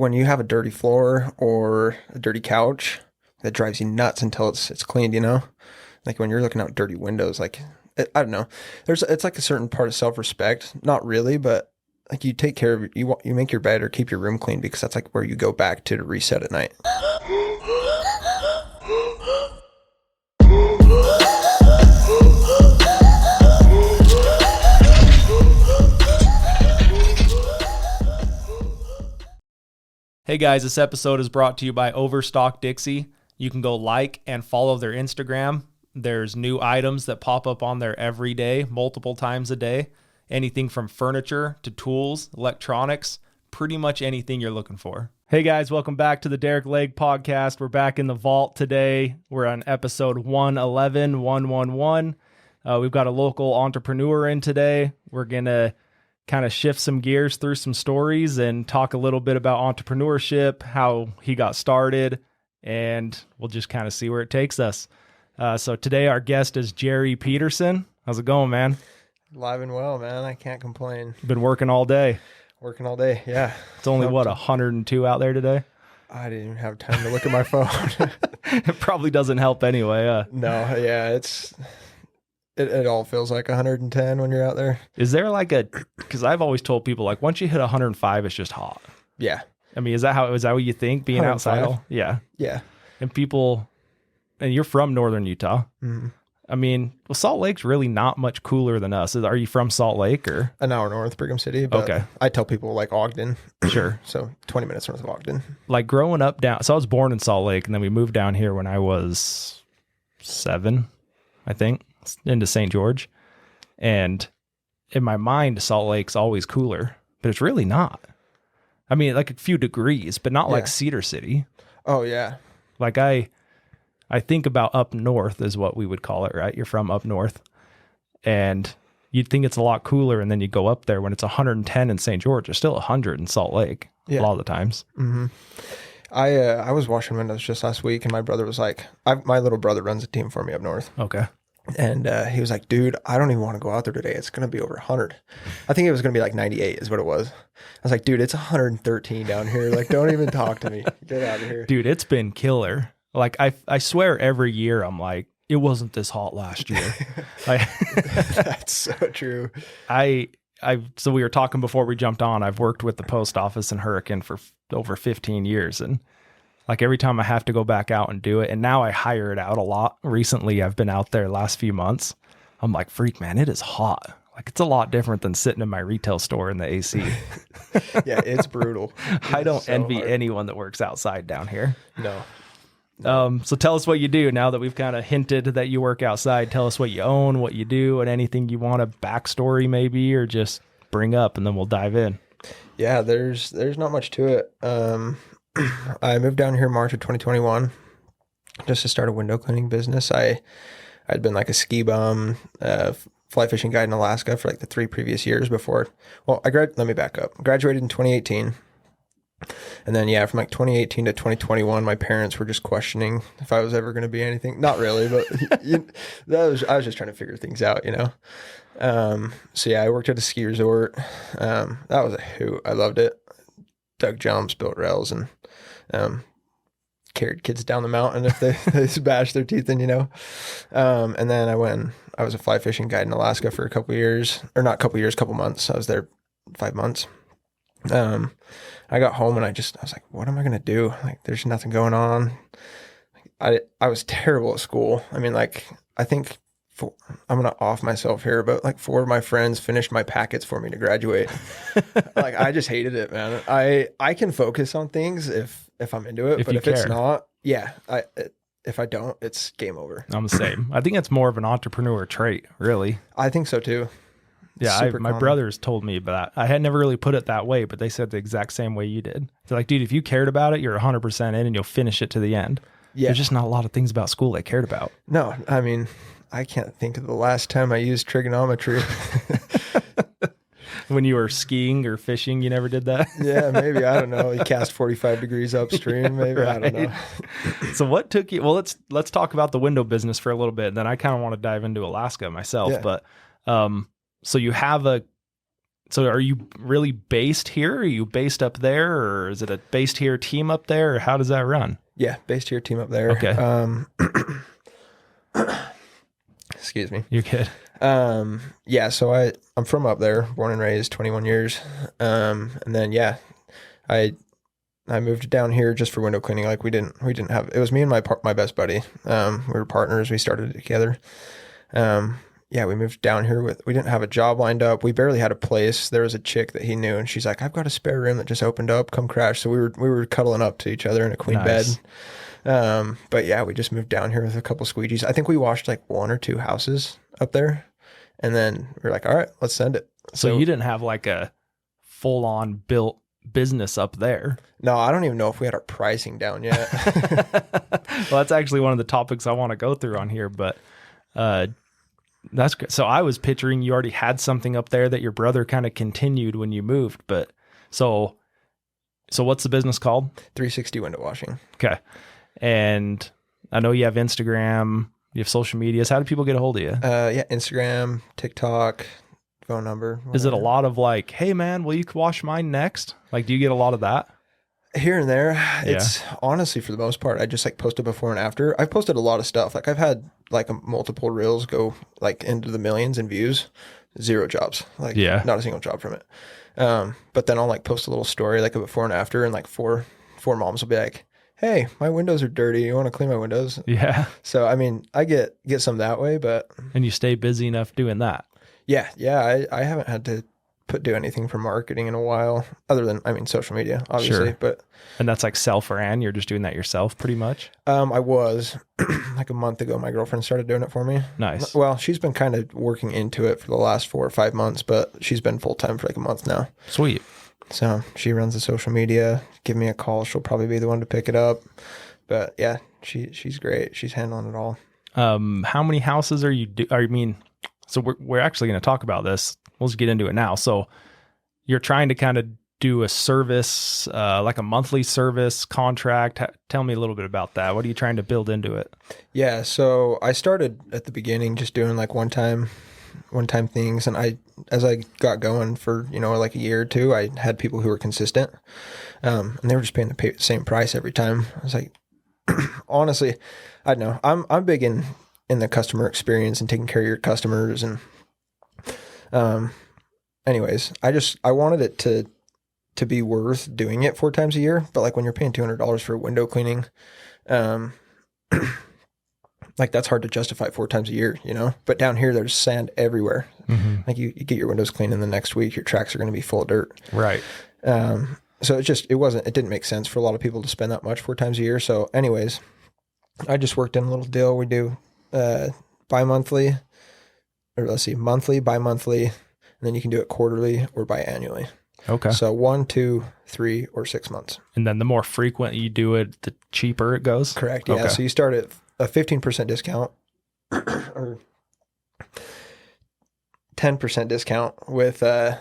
when you have a dirty floor or a dirty couch, that drives you nuts until it's cleaned, you know? Like when you're looking out dirty windows, like, I don't know. It's like a certain part of self-respect. Not really, but like you take care of, you make your bed or keep your room clean because that's like where you go back to reset at night. Hey guys, this episode is brought to you by Overstock Dixie. You can go like and follow their Instagram. There's new items that pop up on there every day, multiple times a day. Anything from furniture to tools, electronics, pretty much anything you're looking for. Hey guys, welcome back to the Derick Podcast. We're back in the vault today. We're on episode 111. We've got a local entrepreneur in today. We're going to kind of shift some gears through some stories and talk a little bit about entrepreneurship, how he got started, and we'll just kind of see where it takes us. So today our guest is Jerry Petersen. How's it going, man? Alive and well, man. I can't complain. Been working all day. Working all day, yeah. It's only, 102 out there today? I didn't even have time to look at my phone. It probably doesn't help anyway. No, yeah, It all feels like 110 when you're out there. Is there like because I've always told people like once you hit 105, it's just hot. Yeah. I mean, is that what you think being outside? Yeah. Yeah. And you're from Northern Utah. Mm-hmm. I mean, well, Salt Lake's really not much cooler than us. Are you from Salt Lake or? An hour north, Brigham City. But okay. I tell people like Ogden. Sure. So 20 minutes north of Ogden. Like growing up so I was born in Salt Lake and then we moved down here when I was 7, I think. Into St. George, and in my mind Salt Lake's always cooler, but it's really not. I mean, like a few degrees, but not like Cedar City. Oh yeah. Like I think about up north is what we would call it, right? You're from up north and you'd think it's a lot cooler, and then you go up there when it's 110 in St. George. It's still 100 in Salt Lake a lot of the times. Mm-hmm. I was washing windows just last week, and my brother was like, my little brother runs a team for me up north. Okay. And he was like, dude, I don't even want to go out there today. It's going to be over 100. I think it was going to be like 98 is what it was. I was like, dude, it's 113 down here. Like, don't even talk to me. Get out of here. Dude, it's been killer. Like, I swear every year I'm like, it wasn't this hot last year. That's so true. So we were talking before we jumped on. I've worked with the post office in Hurricane for over 15 years. And like every time I have to go back out and do it, and now I hire it out a lot. Recently, I've been out there last few months. I'm like, freak, man, it is hot. Like it's a lot different than sitting in my retail store in the AC. Yeah, it's brutal. I don't envy anyone that works outside down here. No. So tell us what you do now that we've kind of hinted that you work outside. Tell us what you own, what you do, and anything you want a backstory maybe, or just bring up, and then we'll dive in. Yeah, there's not much to it. I moved down here in March of 2021 just to start a window cleaning business. I'd been like a ski bum, fly fishing guide in Alaska for like the 3 previous years before. Well, let me back up. I graduated in 2018. And then, from like 2018 to 2021, my parents were just questioning if I was ever going to be anything. Not really, but I was just trying to figure things out, you know? So I worked at a ski resort. That was a hoot. I loved it. Dug jumps, built rails, and carried kids down the mountain if they bashed their teeth in, you know. And then I was a fly fishing guide in Alaska for a couple months. I was there 5 months. I got home and I was like, what am I going to do? Like, there's nothing going on. I was terrible at school. I mean, like, I think I'm going to off myself here, but like 4 of my friends finished my packets for me to graduate. Like, I just hated it, man. I can focus on things if I'm into it, but if it's not, if I don't, it's game over. I'm the same. I think it's more of an entrepreneur trait, really. I think so too. Yeah, my brothers told me about that. I had never really put it that way, but they said the exact same way you did. They're like, dude, if you cared about it, you're 100% in and you'll finish it to the end. Yeah. There's just not a lot of things about school they cared about. No, I mean, I can't think of the last time I used trigonometry. When you were skiing or fishing, you never did that? Yeah, maybe. I don't know. You cast 45 degrees upstream, maybe. Right. I don't know. So what took you? Well, let's talk about the window business for a little bit. And then I kind of want to dive into Alaska myself. Yeah. But so you have So are you really based here? Are you based up there, or is it a based here team up there, or how does that run? Yeah, based here, team up there. Okay. Excuse me. You're good. Yeah, so I'm from up there, born and raised, 21 years. And then yeah, I moved down here just for window cleaning. Like we didn't have, it was me and my best buddy. We were partners. We started it together. Yeah, we moved down here we didn't have a job lined up. We barely had a place. There was a chick that he knew, and she's like, I've got a spare room that just opened up. Come crash. So we were cuddling up to each other in a queen Nice. bed. But yeah, we just moved down here with a couple squeegees. I think we washed like 1 or 2 houses up there, and then we are like, all right, let's send it. So you didn't have like a full on built business up there. No, I don't even know if we had our pricing down yet. Well, that's actually one of the topics I want to go through on here, but that's good. So I was picturing you already had something up there that your brother kind of continued when you moved, but so what's the business called? 360 window washing. Okay. And I know you have Instagram, you have social medias. How do people get a hold of you? Yeah, Instagram, TikTok, phone number. Whatever. Is it a lot of like, hey man, will you wash mine next? Like, do you get a lot of that? Here and there. It's honestly, for the most part, I just like post a before and after. I've posted a lot of stuff. Like I've had like multiple reels go like into the millions in views, 0 jobs, like not a single job from it. But then I'll like post a little story, like a before and after, and like four moms will be like, hey, my windows are dirty. You want to clean my windows? Yeah. So, I mean, I get some that way, but. And you stay busy enough doing that. Yeah. I haven't had to do anything for marketing in a while, other than, I mean, social media, obviously. Sure. But. And that's like self-ran. You're just doing that yourself pretty much? I was like a month ago, my girlfriend started doing it for me. Nice. Well, she's been kind of working into it for the last 4 or 5 months, but she's been full-time for like a month now. Sweet. So she runs the social media. Give me a call. She'll probably be the one to pick it up. But yeah, she's great. She's handling it all. How many houses are you so we're actually going to talk about this. We'll just get into it now. So you're trying to kind of do a service, like a monthly service contract. Tell me a little bit about that. What are you trying to build into it? Yeah. So I started at the beginning just doing like one-time things. And as I got going for, like a year or 2, I had people who were consistent. And they were just paying the same price every time. I was like, honestly, I don't know. I'm big in the customer experience and taking care of your customers. And, anyways, I wanted it to be worth doing it 4 times a year. But like when you're paying $200 for window cleaning, like that's hard to justify 4 times a year, but down here there's sand everywhere. Mm-hmm. Like you get your windows cleaned in the next week, your tracks are going to be full of dirt. Right. So it didn't make sense for a lot of people to spend that much 4 times a year. So anyways, I just worked in a little deal. We do, monthly, bi-monthly, and then you can do it quarterly or biannually. Okay. So 1, 2, 3, or 6 months. And then the more frequent you do it, the cheaper it goes? Correct. Yeah. Okay. So you start at a 15% discount or 10% discount with the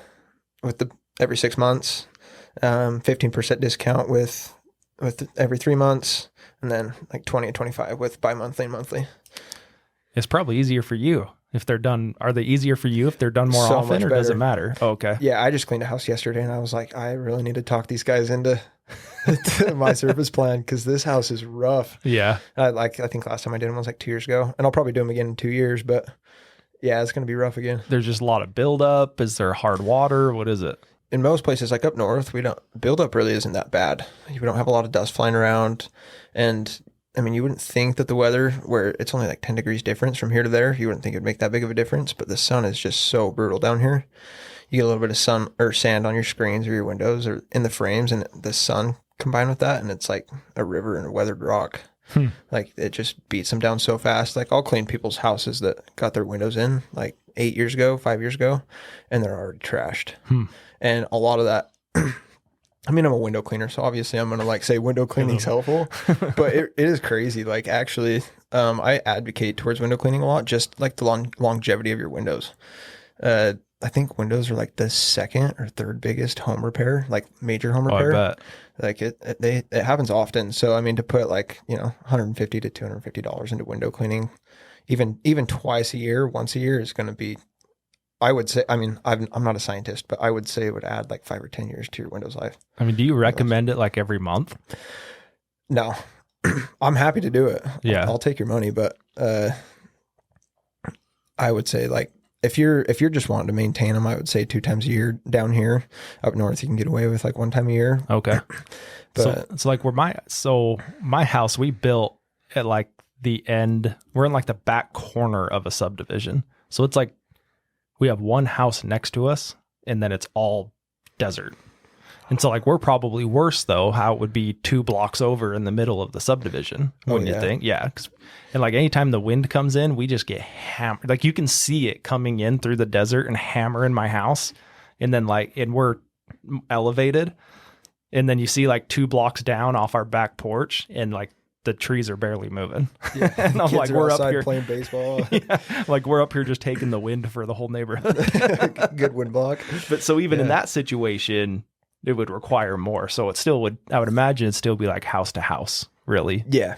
every 6 months, 15% discount with every 3 months, and then like 20 and 25 with bi-monthly and monthly. It's probably easier for you if they're done. Are they easier for you if they're done more often, or does it matter? Oh, okay. Yeah, I just cleaned a house yesterday, and I was like, I really need to talk these guys into my service plan because this house is rough. Yeah. I think last time I did them was like 2 years ago, and I'll probably do them again in 2 years, but yeah, it's going to be rough again. There's just a lot of buildup. Is there hard water? What is it? In most places, like up north, buildup really isn't that bad. We don't have a lot of dust flying around, and I mean, you wouldn't think that the weather, where it's only like 10 degrees difference from here to there, you wouldn't think it'd make that big of a difference, but the sun is just so brutal down here. You get a little bit of sun or sand on your screens or your windows or in the frames, and the sun combined with that, and it's like a river and a weathered rock. Like it just beats them down so fast. Like I'll clean people's houses that got their windows in like 8 years ago, 5 years ago, and they're already trashed. And a lot of that, I mean, I'm a window cleaner, so obviously I'm going to like say window cleaning's helpful, but it is crazy. Like actually, I advocate towards window cleaning a lot, just like the longevity of your windows. I think windows are like the 2nd or 3rd biggest home repair, like major home repair. I bet. Like it happens often. So, I mean, to put like, $150 to $250 into window cleaning, even twice a year, once a year is going to be I would say, I mean, I'm not a scientist, but I would say it would add like 5 or 10 years to your Windows life. I mean, do you recommend it like every month? No, I'm happy to do it. Yeah. I'll take your money, but I would say like if you're just wanting to maintain them, I would say 2 times a year. Down here, up north, you can get away with like 1 time a year. Okay. But So it's like my house, we built at like the end, we're in like the back corner of a subdivision. So it's like we have one house next to us and then it's all desert. And so like we're probably worse though, how it would be 2 blocks over in the middle of the subdivision. Wouldn't you think? Yeah. And like anytime the wind comes in, we just get hammered. Like you can see it coming in through the desert and hammering my house. And then and we're elevated. And then you see like 2 blocks down off our back porch and like the trees are barely moving. Yeah. And I'm like, we're up here playing baseball. Yeah, like we're up here just taking the wind for the whole neighborhood. Good wind block. But so even in that situation, it would require more. So it still would, I would imagine it'd still be like house to house, really. Yeah.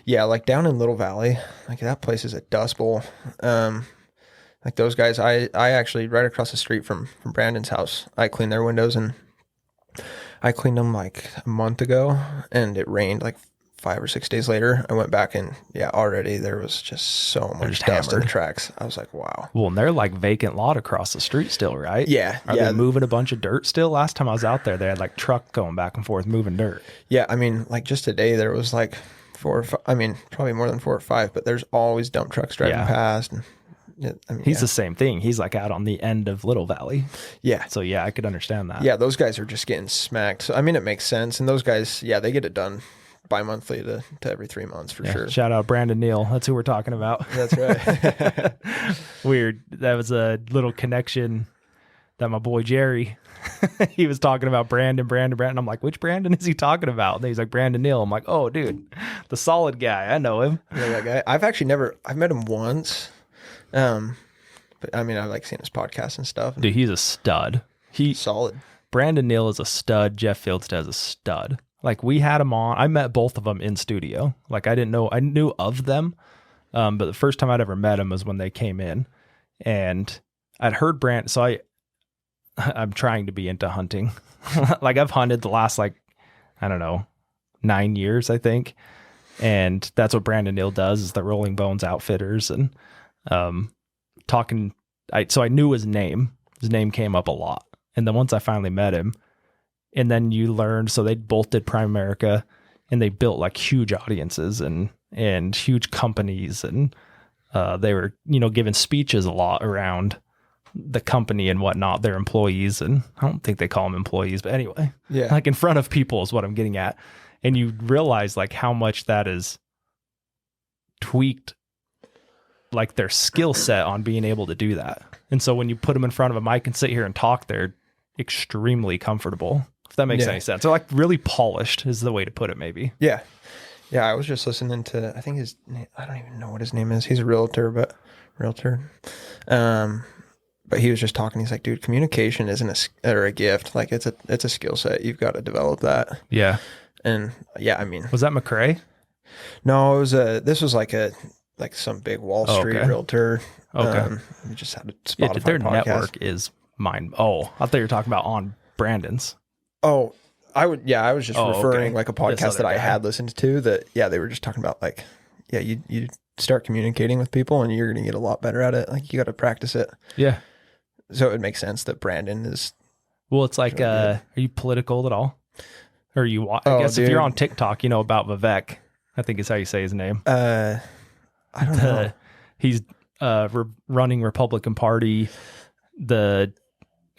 Yeah. Like down in Little Valley, like that place is a dust bowl. Like those guys, I actually right across the street from Brandon's house, I cleaned their windows and I cleaned them like a month ago and it rained like 5 or 6 days later. I went back and already there was just so much dust in the tracks. I was like, wow. Well, and they're like vacant lot across the street still, right? Yeah. Are they moving a bunch of dirt still? Last time I was out there, they had like truck going back and forth moving dirt. Yeah. I mean, like just today there was like 4 or 5, I mean, probably more than 4 or 5, but there's always dump trucks driving past. And he's the same thing. He's like out on the end of Little Valley. Yeah. So yeah, I could understand that. Yeah. Those guys are just getting smacked. So, I mean, it makes sense. And those guys, they get it done bi-monthly to every 3 months for sure. Shout out Brandon Neal. That's who we're talking about. That's right. Weird. That was a little connection that my boy Jerry, he was talking about Brandon. I'm like, which Brandon is he talking about? And he's like, Brandon Neal. I'm like, oh, dude, the solid guy. I know him. Yeah, that guy. I've met him once. But I mean, I've like seen his podcast and stuff. Dude, he's a stud. He's solid. Brandon Neal is a stud. Jeff Fieldstead is a stud. Like we had him on. I met both of them in studio. Like I knew of them. But the first time I'd ever met him was when they came in and I'd heard Brandon. So I'm trying to be into hunting. Like I've hunted the last, like, I don't know, 9 years, I think. And that's what Brandon Neal does is the Rolling Bones Outfitters and, talking. So I knew his name. His name came up a lot. And then once I finally met him, and then you learned, so they both did Prime America and they built like huge audiences and huge companies. And, they were, giving speeches a lot around the company and whatnot, their employees. And I don't think they call them employees, but anyway, like in front of people is what I'm getting at. And you realize like how much that is tweaked, like their skill set on being able to do that. And so when you put them in front of a mic and sit here and talk, they're extremely comfortable. If that makes any sense. They're like really polished is the way to put it, maybe. Yeah. Yeah. I was just listening to, I think I don't even know what his name is. He's a realtor. But he was just talking. He's like, dude, communication isn't a gift. Like it's a skill set. You've got to develop that. Yeah. And I mean, was that McCrae? No, this was like some big Wall Street realtor. Okay. We just had a Spotify their podcast. network is mine. Oh, I thought you were talking about on Brandon's. Oh, I was just referring like a podcast that I had listened to that. Yeah. They were just talking about like, you start communicating with people and you're going to get a lot better at it. Like you got to practice it. Yeah. So it makes sense that Brandon is. Well, it's like, are you political at all? Or I guess dude. If you're on TikTok, you know about Vivek, I think is how you say his name. I don't know. He's running Republican Party. I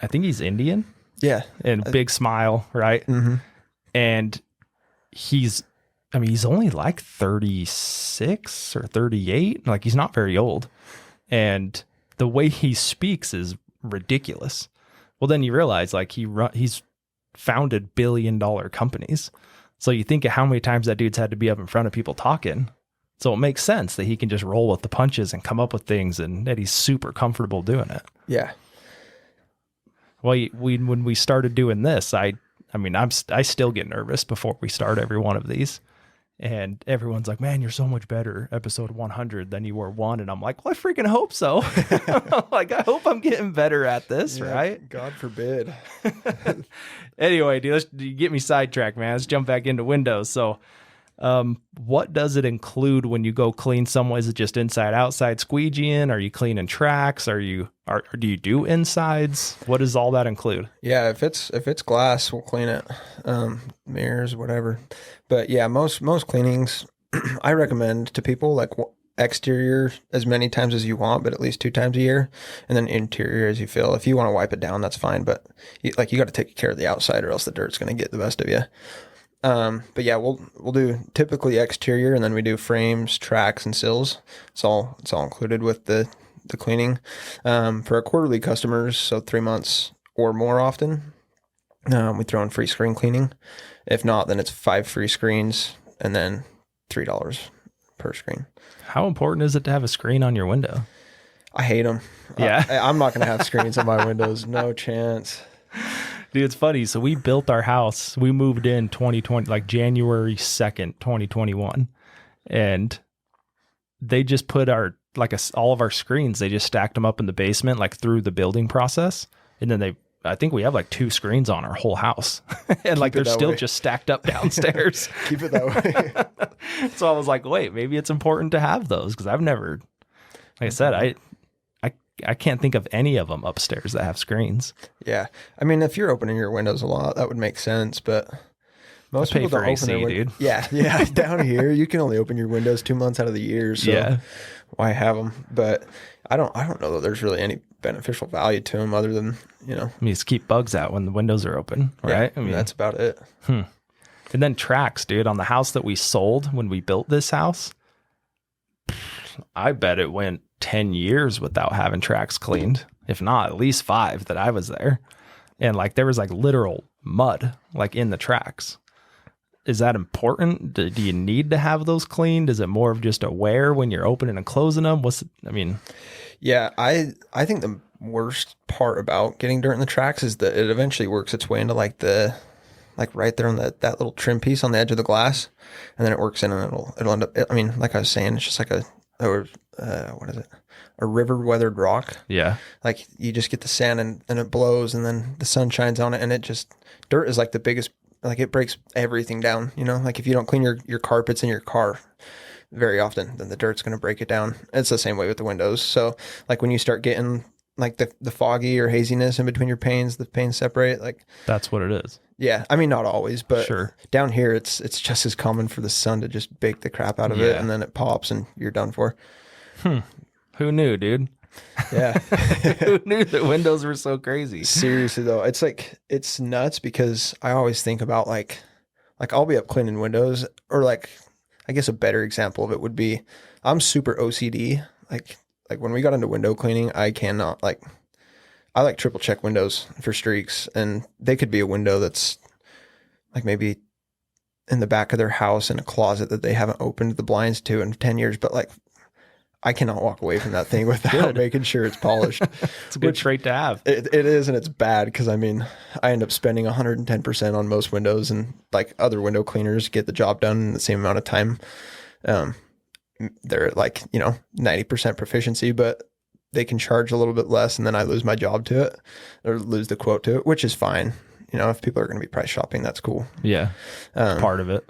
think he's Indian. Yeah. And big smile, right? Mm-hmm. And he's only like 36 or 38. Like he's not very old. And the way he speaks is ridiculous. Well, then you realize like he's founded billion-dollar companies. So you think of how many times that dude's had to be up in front of people talking. So it makes sense that he can just roll with the punches and come up with things and that he's super comfortable doing it. Yeah. Well, when we started doing this, I still get nervous before we start every one of these. And everyone's like, man, you're so much better episode 100 than you were one. And I'm like, well, I freaking hope so. Like, I hope I'm getting better at this, Yeah, right? God forbid. Anyway, dude, you get me sidetracked, man. Let's jump back into Windows. So what does it include when you go clean someone? Is it just inside, outside squeegeeing? Are you cleaning tracks? Do you do insides? What does all that include? Yeah, if it's glass, we'll clean it. Mirrors, whatever. But yeah, most cleanings I recommend to people like exterior as many times as you want, but at least 2 times a year, and then interior as you feel. If you want to wipe it down, that's fine, but you got to take care of the outside or else the dirt's going to get the best of you. But yeah, we'll do typically exterior, and then we do frames, tracks, and sills. It's all included with the cleaning. For our quarterly customers, so 3 months or more often, we throw in free screen cleaning. If not, then it's 5 free screens and then $3 per screen. How important is it to have a screen on your window? I hate them. Yeah. I'm not going to have screens on my windows. No chance. Dude, it's funny. So we built our house. We moved in 2020, like January 2nd, 2021. And they just put all of our screens, they just stacked them up in the basement, like through the building process. And then I think we have like 2 screens on our whole house. And like they're still just stacked up downstairs. Keep it that way. So I was like, wait, maybe it's important to have those, because I've never, like I said, I can't think of any of them upstairs that have screens. Yeah. I mean, if you're opening your windows a lot, that would make sense, but most people don't open their windows. Dude. Yeah. Down here, you can only open your windows 2 months out of the year, so why have them? But I don't know that there's really any beneficial value to them other than, I mean, just keep bugs out when the windows are open, right? Yeah, I mean, that's about it. And then tracks, dude, on the house that we sold when we built this house, I bet it went 10 years without having tracks cleaned, if not at least 5 that I was there. And like there was like literal mud like in the tracks. Is that important? Do you need to have those cleaned? Is it more of just a wear when you're opening and closing them? Yeah, I think the worst part about getting dirt in the tracks is that it eventually works its way into like right there on that little trim piece on the edge of the glass, and then it works in and it'll end up, I mean, like I was saying, it's just like what is it? A river weathered rock. Yeah. Like you just get the sand and it blows, and then the sun shines on it, and dirt is like the biggest, like it breaks everything down, like if you don't clean your carpets in your car very often, then the dirt's going to break it down. It's the same way with the windows. So like when you start getting like the foggy or haziness in between your panes, the panes separate, like that's what it is. Yeah. I mean, not always, but sure. Down here, it's just as common for the sun to just bake the crap out of it, and then it pops and you're done for. Who knew, dude? Yeah. Who knew that windows were so crazy? Seriously though, it's nuts, because I always think about like I'll be up cleaning windows, or like, I guess a better example of it would be, I'm super OCD. Like when we got into window cleaning, I cannot I like triple check windows for streaks, and they could be a window that's like maybe in the back of their house in a closet that they haven't opened the blinds to in 10 years, but like I cannot walk away from that thing without making sure it's polished. It's a good trait to have. It is, and it's bad, because I mean, I end up spending 110% on most windows, and like other window cleaners get the job done in the same amount of time. They're at like, 90% proficiency, but they can charge a little bit less, and then I lose my job to it, or lose the quote to it, which is fine. If people are going to be price shopping, that's cool. Yeah. Part of it.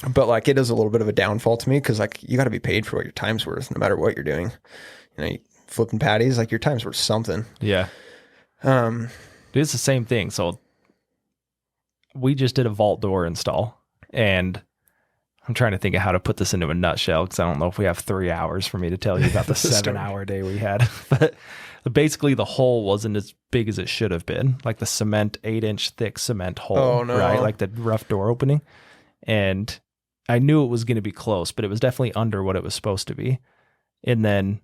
But like it is a little bit of a downfall to me, because like you got to be paid for what your time's worth, no matter what you're doing. You flipping patties, like your time's worth something. Yeah. It's the same thing. So we just did a vault door install, and I'm trying to think of how to put this into a nutshell, because I don't know if we have 3 hours for me to tell you about the 7-hour day we had. But basically the hole wasn't as big as it should have been, like the 8-inch thick cement hole. Oh, no. Right? Like the rough door opening. And I knew it was going to be close, but it was definitely under what it was supposed to be. And then,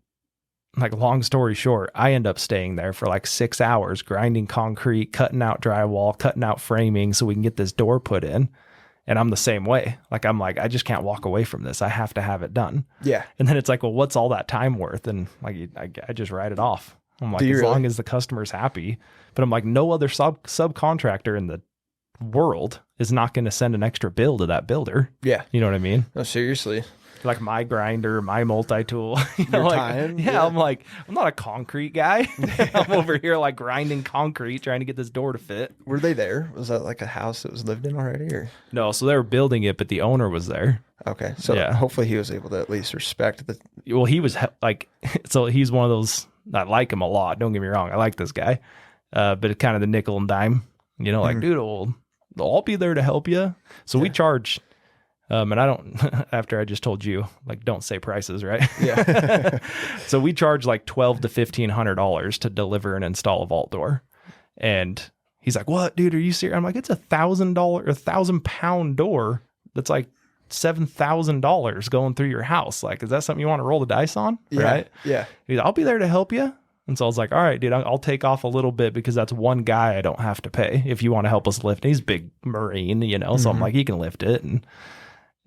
like, long story short, I end up staying there for like 6 hours, grinding concrete, cutting out drywall, cutting out framing so we can get this door put in. And I'm the same way. Like, I'm like, I just can't walk away from this. I have to have it done. Yeah. And then it's like, well, what's all that time worth? And like, I just write it off. I'm like, as long as the customer's happy. But I'm like, no other subcontractor in the world is not going to send an extra bill to that builder. Yeah. You know what I mean? No, seriously. Like my grinder, my multi-tool. Your time? Yeah, I'm like, I'm not a concrete guy. I'm over here like grinding concrete, trying to get this door to fit. Were they there? Was that like a house that was lived in already, or? No, so they were building it, but the owner was there. Okay, so Yeah. hopefully he was able to at least respect the. Well, he was like, so he's one of those, I like him a lot. Don't get me wrong. I like this guy. But it's kind of the nickel and dime, you know, like, dude, I'll be there to help you. So we charge, and I don't, after I just told you, like, don't say prices, right? Yeah. So we charge like $1,200 to $1,500 to deliver and install a vault door. And he's like, what, dude, are you serious? I'm like, it's $1,000, £1,000 door. That's like $7,000 going through your house. Like, is that something you want to roll the dice on? Yeah. Right? Yeah. He's like, I'll be there to help you. And so I was like, all right, dude, I'll take off a little bit because that's one guy I don't have to pay if you want to help us lift. He's a big Marine, you know, so I'm like, he can lift it.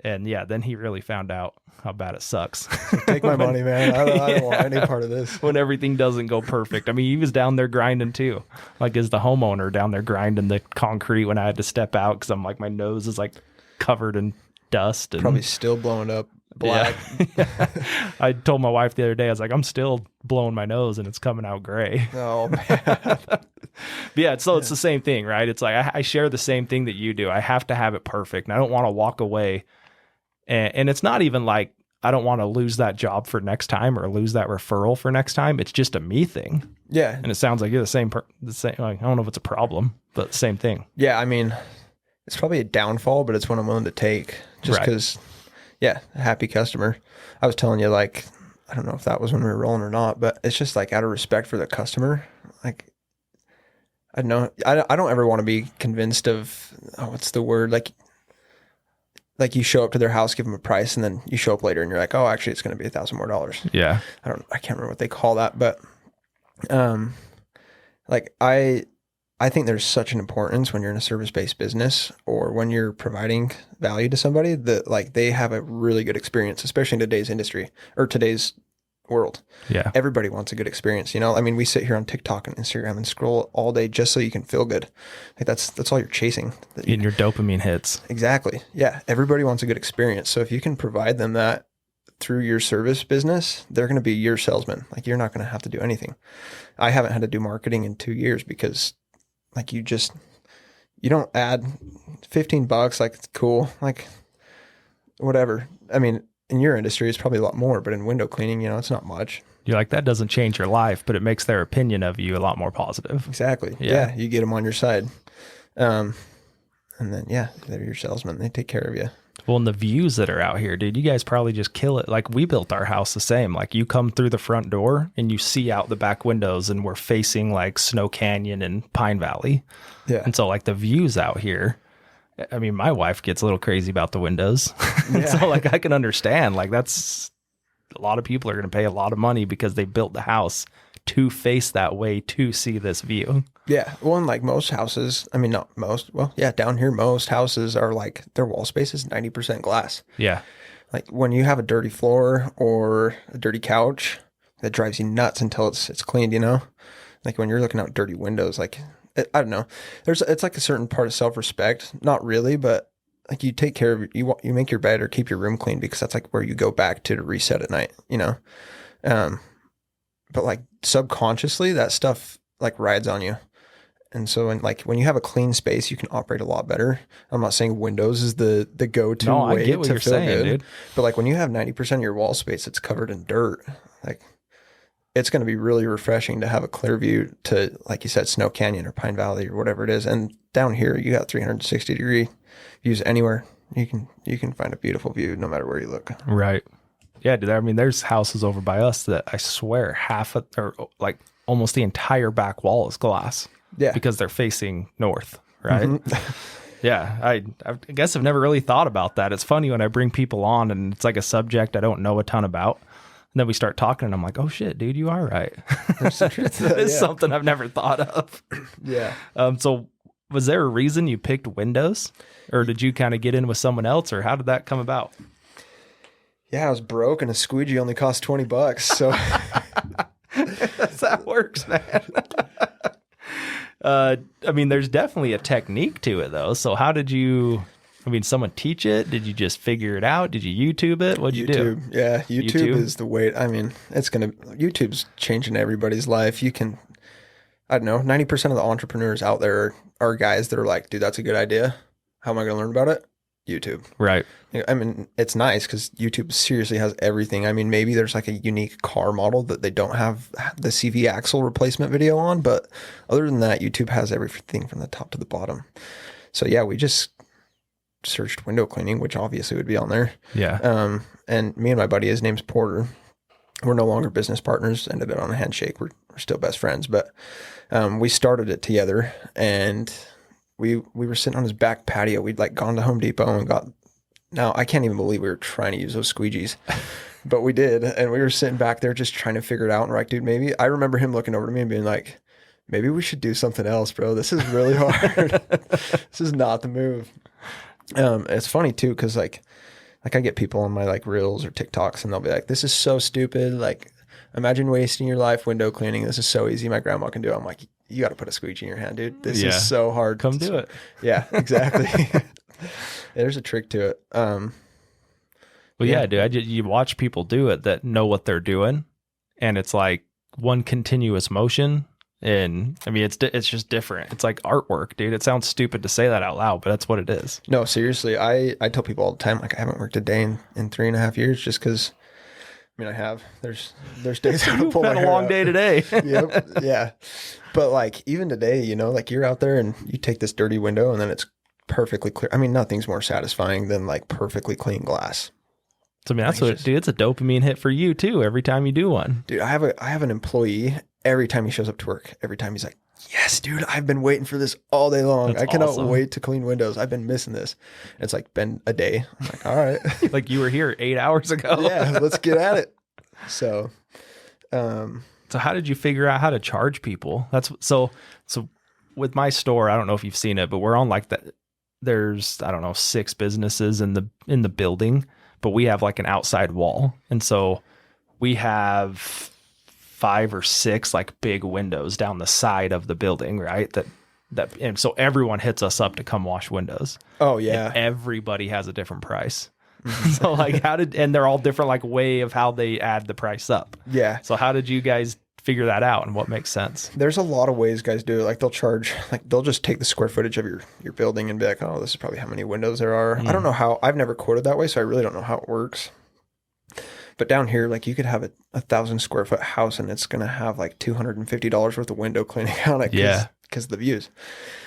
And yeah, then he really found out how bad it sucks. Take my money, man. I don't want any part of this. When everything doesn't go perfect. I mean, he was down there grinding too. Like, as the homeowner down there grinding the concrete when I had to step out because I'm like, my nose is like covered in dust. And Probably still blowing up black. Yeah. I told my wife the other day, I was like, I'm still blowing my nose and it's coming out gray. Oh, man. But yeah, so it's the same thing, right? It's like I share the same thing that you do. I have to have it perfect. And I don't want to walk away. And it's not even like I don't want to lose that job for next time or lose that referral for next time. It's just a me thing. Yeah. And it sounds like you're the same. Like, I don't know if it's a problem, but same thing. Yeah. I mean, it's probably a downfall, but it's one I'm willing to take just because, a happy customer. I was telling you, like, I don't know if that was when we were rolling or not, but it's just like out of respect for the customer. Like, I don't ever want to be convinced of, what's the word? Like you show up to their house, give them a price, and then you show up later and you're like, oh, actually it's going to be $1,000 more. Yeah. I can't remember what they call that, but, like I think there's such an importance when you're in a service-based business or when you're providing value to somebody that like they have a really good experience, especially in today's industry or today's world. Yeah. Everybody wants a good experience. You know, I mean, we sit here on TikTok and Instagram and scroll all day just so you can feel good. Like that's all you're chasing. And your dopamine hits. Exactly. Yeah. Everybody wants a good experience. So if you can provide them that through your service business, they're going to be your salesman. Like you're not going to have to do anything. I haven't had to do marketing in 2 years because like you don't add $15, like it's cool, like whatever. I mean, in your industry, it's probably a lot more, but in window cleaning, you know, it's not much. You're like, that doesn't change your life, but it makes their opinion of you a lot more positive. Exactly. Yeah. You get them on your side. And then, they're your salesman. They take care of you. Well, and the views that are out here, dude, you guys probably just kill it. Like we built our house the same. Like you come through the front door and you see out the back windows and we're facing like Snow Canyon and Pine Valley. Yeah. And so like the views out here, I mean, my wife gets a little crazy about the windows. Yeah. So like I can understand, like that's a lot of people are going to pay a lot of money because they built the house to face that way to see this view. Yeah. Well, and like most houses, I mean, not most, well, yeah, down here, most houses are like their wall space is 90% glass. Yeah. Like when you have a dirty floor or a dirty couch, that drives you nuts until it's cleaned, you know? Like when you're looking out dirty windows, like, I don't know. It's like a certain part of self-respect. Not really, but like you take care of, you make your bed or keep your room clean because that's like where you go back to reset at night, you know? But like subconsciously that stuff like rides on you. And so when you have a clean space, you can operate a lot better. I'm not saying Windows is the go-to way I get what to you're feel saying, good. dude. But like when you have 90% of your wall space that's covered in dirt, like it's going to be really refreshing to have a clear view to, like you said, Snow Canyon or Pine Valley or whatever it is. And down here, you got 360-degree views anywhere. You can find a beautiful view no matter where you look. Right. Yeah, dude. I mean, there's houses over by us that I swear or like almost the entire back wall is glass. Yeah. Because they're facing north, right? Mm-hmm. Yeah. I guess I've never really thought about that. It's funny when I bring people on and it's like a subject I don't know a ton about. And then we start talking and I'm like, oh shit, dude, you are right. There's some truth to that. That is something I've never thought of. Yeah. So was there a reason you picked Windows or did you kind of get in with someone else or how did that come about? Yeah, I was broke and a squeegee only cost $20. So That's how it works, man. I mean, there's definitely a technique to it though. So how did you, I mean, someone teach it? Did you just figure it out? Did you YouTube it? What'd you do? Yeah, YouTube is the way. I mean, YouTube's changing everybody's life. You can, I don't know, 90% of the entrepreneurs out there are guys that are like, dude, that's a good idea. How am I going to learn about it? YouTube. Right. I mean, it's nice because YouTube seriously has everything. I mean, maybe there's like a unique car model that they don't have the CV axle replacement video on, but other than that, YouTube has everything from the top to the bottom. So yeah, we just searched window cleaning, which obviously would be on there. Yeah. And me and my buddy, his name's Porter. We're no longer business partners. Ended it on a handshake. We're still best friends, but we started it together, and we were sitting on his back patio. We'd like gone to Home Depot and got. Now I can't even believe we were trying to use those squeegees, but we did, and we were sitting back there just trying to figure it out. And we're like, dude, maybe I remember him looking over to me and being like, maybe we should do something else, bro. This is really hard. This is not the move. It's funny too, because like I get people on my like reels or TikToks, and they'll be like, "This is so stupid. Like, imagine wasting your life window cleaning. This is so easy. My grandma can do it." I'm like, "You got to put a squeegee in your hand, dude. This is so hard. Come do it." Yeah, exactly. There's a trick to it. Well, yeah, dude. You watch people do it that know what they're doing, and it's like one continuous motion. And I mean, it's just different. It's like artwork, dude. It sounds stupid to say that out loud, but that's what it is. No, seriously. I tell people all the time, like, I haven't worked a day in 3.5 years just because, I mean, I have. There's days I You've pull my had a hair long out. day today. Yep. Yeah. But like, even today, you know, like you're out there and you take this dirty window and then it's perfectly clear. I mean, nothing's more satisfying than like perfectly clean glass. So I mean, that's what, dude, it's a dopamine hit for you too. Every time you do one, dude, I have an employee. Every time he shows up to work, every time he's like, "Yes, dude, I've been waiting for this all day long. That's I cannot awesome. wait to clean windows. I've been missing this." And it's like been a day. I'm like, all right, like you were here 8 hours ago. yeah, let's get at it. So how did you figure out how to charge people? That's so with my store, I don't know if you've seen it, but we're on like that. There's, I don't know, 6 businesses in the building, but we have like an outside wall. And so we have 5 or 6 like big windows down the side of the building, right? And so everyone hits us up to come wash windows. Oh yeah. And everybody has a different price. So like and they're all different, like way of how they add the price up. Yeah. So how did you guys figure that out and what makes sense? There's a lot of ways guys do it. Like they'll just take the square footage of your building and be like, "Oh, this is probably how many windows there are." I don't know how. I've never quoted that way, so I really don't know how it works. But down here, like you could have a 1,000 square foot house and it's going to have like $250 worth of window cleaning on it. Because of the views.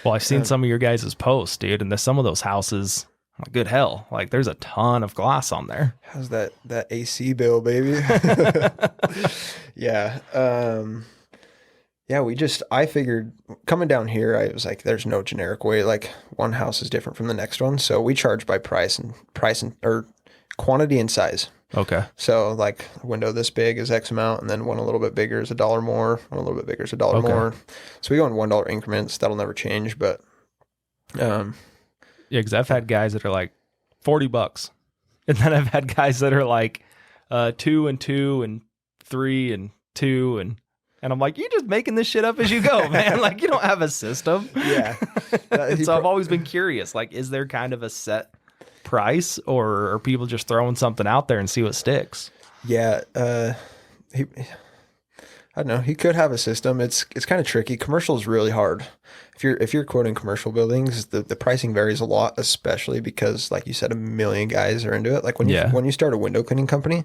Well, I've seen some of your guys' posts, dude, and some of those houses, like, good hell, like there's a ton of glass on there. How's that AC bill, baby? Yeah. Yeah, I figured coming down here, I was like, there's no generic way. Like one house is different from the next one. So we charge by price and or quantity and size. Okay. So like a window this big is X amount, and then one a little bit bigger is $1 more, one a little bit bigger is $1 more. So we go in $1 increments. That'll never change, but yeah, because I've had guys that are like $40, and then I've had guys that are like 2 and 2 and 3 and 2 and I'm like, you're just making this shit up as you go, man. Like you don't have a system. Yeah. So I've always been curious, like, is there kind of a set price, or are people just throwing something out there and see what sticks? Yeah, I don't know. He could have a system. It's kind of tricky. Commercial is really hard. If you're quoting commercial buildings, the pricing varies a lot, especially because, like you said, a million guys are into it. Like when you start a window cleaning company,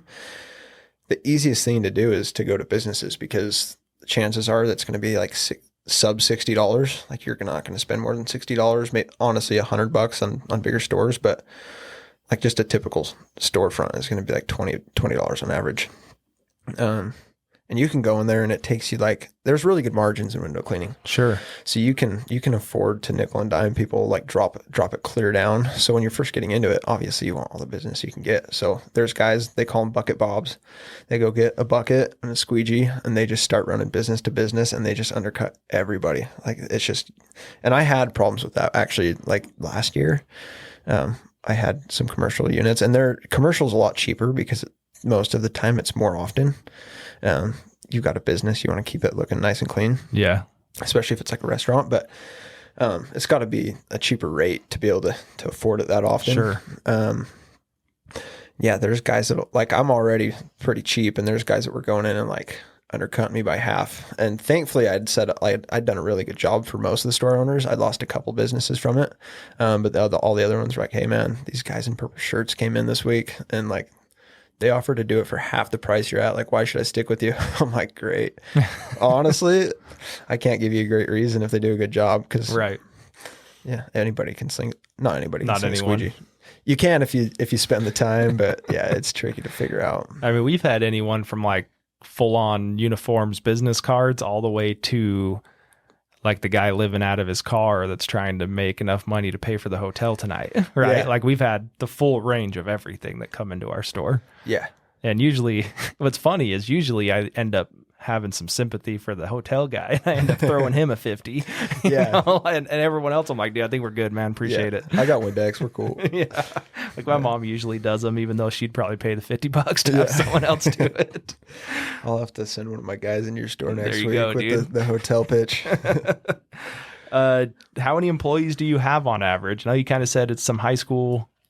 the easiest thing to do is to go to businesses, because the chances are that's going to be like sub $60. Like you're not going to spend more than $60, maybe honestly $100 on bigger stores, but like just a typical storefront is going to be like $20 on average. And you can go in there and it takes you like, there's really good margins in window cleaning. Sure. So you can afford to nickel and dime people, like drop it clear down. So when you're first getting into it, obviously you want all the business you can get. So there's guys, they call them bucket bobs. They go get a bucket and a squeegee and they just start running business to business and they just undercut everybody. Like it's just, and I had problems with that actually, like last year. I had some commercial units, and their commercial's a lot cheaper because most of the time it's more often. You got a business, you want to keep it looking nice and clean. Yeah. especially if it's like a restaurant, but it's got to be a cheaper rate to be able to afford it that often. Sure. Yeah, there's guys that like, I'm already pretty cheap, and there's guys that were going in and like undercutting me by half. And thankfully I'd done a really good job for most of the store owners. I lost a couple businesses from it. But all the other ones were like, hey man, these guys in purple shirts came in this week and like they offered to do it for half the price you're at. Like, why should I stick with you? I'm like, great. Honestly, I can't give you a great reason if they do a good job. Cause Right. yeah, anybody can sling, not anybody can Not sling anyone. squeegee. You can if you spend the time, but yeah, it's tricky to figure out. I mean, we've had anyone from like full on uniforms, business cards, all the way to like the guy living out of his car that's trying to make enough money to pay for the hotel tonight. Right. Yeah. Like we've had the full range of everything that come into our store. Yeah. And usually what's funny is usually I end up having some sympathy for the hotel guy. I end up throwing him a 50. you Yeah. know? And everyone else, I'm like, dude, I think we're good, man. Appreciate it. I got Windex. We're cool. Yeah. Like my mom usually does them, even though she'd probably pay the $50 to have someone else do it. I'll have to send one of my guys in your store There next you week go, with dude. the hotel pitch. How many employees do you have on average? Now you kind of said it's some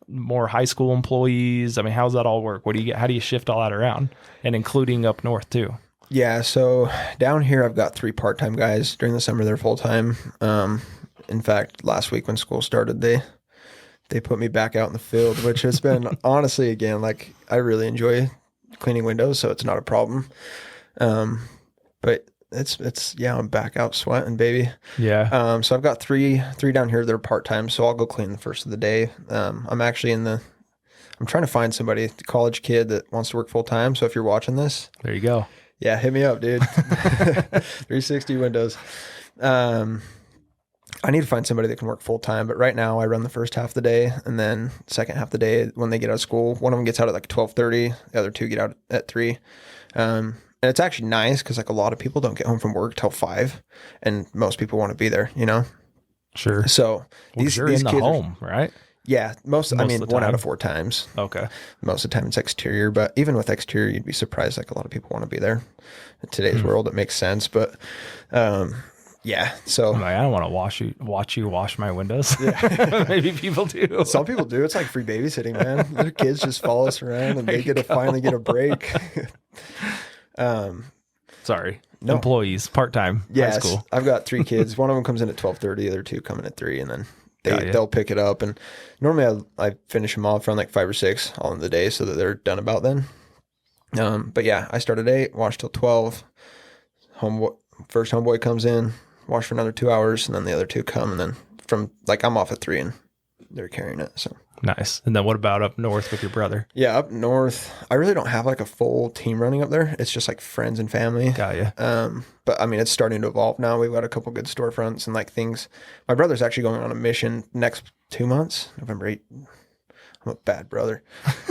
more high school employees. I mean, how's that all work? How do you shift all that around, and including up north too? Yeah, so down here I've got 3 part-time guys. During the summer they're full-time. In fact, last week when school started, they put me back out in the field, which has been honestly, again, like I really enjoy cleaning windows, so it's not a problem. But it's yeah, I'm back out sweating, baby. Yeah. So I've got three down here that are part-time, so I'll go clean the first of the day. I'm actually I'm trying to find somebody, a college kid that wants to work full-time. So if you're watching this, There you go. yeah, hit me up, dude. 360 windows. I need to find somebody that can work full time, but right now I run the first half of the day, and then second half of the day when they get out of school, one of them gets out at like 12:30, the other 2 get out at 3. And it's actually nice because like a lot of people don't get home from work till 5, and most people want to be there, you know. Sure. So You're in the kids home, right? yeah, Most I of mean the 1 out time. of 4 times. Okay. Most of the time it's exterior, but even with exterior, you'd be surprised. Like a lot of people want to be there. In today's world, it makes sense, but yeah. So I'm like, I don't want to watch you wash my windows. Yeah. Maybe people do. some people do. It's like free babysitting, man. Their kids just follow us around, and they get to finally get a break. Sorry. No. Employees, part-time, high Yes, school. I've got 3 kids. One of them comes in at 12:30, the other 2 come in at 3, and then Got ya. they'll pick it up. And normally I finish them off around like 5 or 6 all in the day, so that they're done about then. But yeah, I start at 8, wash till 12. First homeboy comes in, wash for another 2 hours, and then the other 2 come, and then from like I'm off at 3, and they're carrying it. So Nice. And then what about up north with your brother? yeah, up north, I really don't have like a full team running up there. It's just like friends and family. Got you. But I mean, it's starting to evolve now. We've got a couple good storefronts and like things. My brother's actually going on a mission next 2 months, November 8th. I'm a bad brother.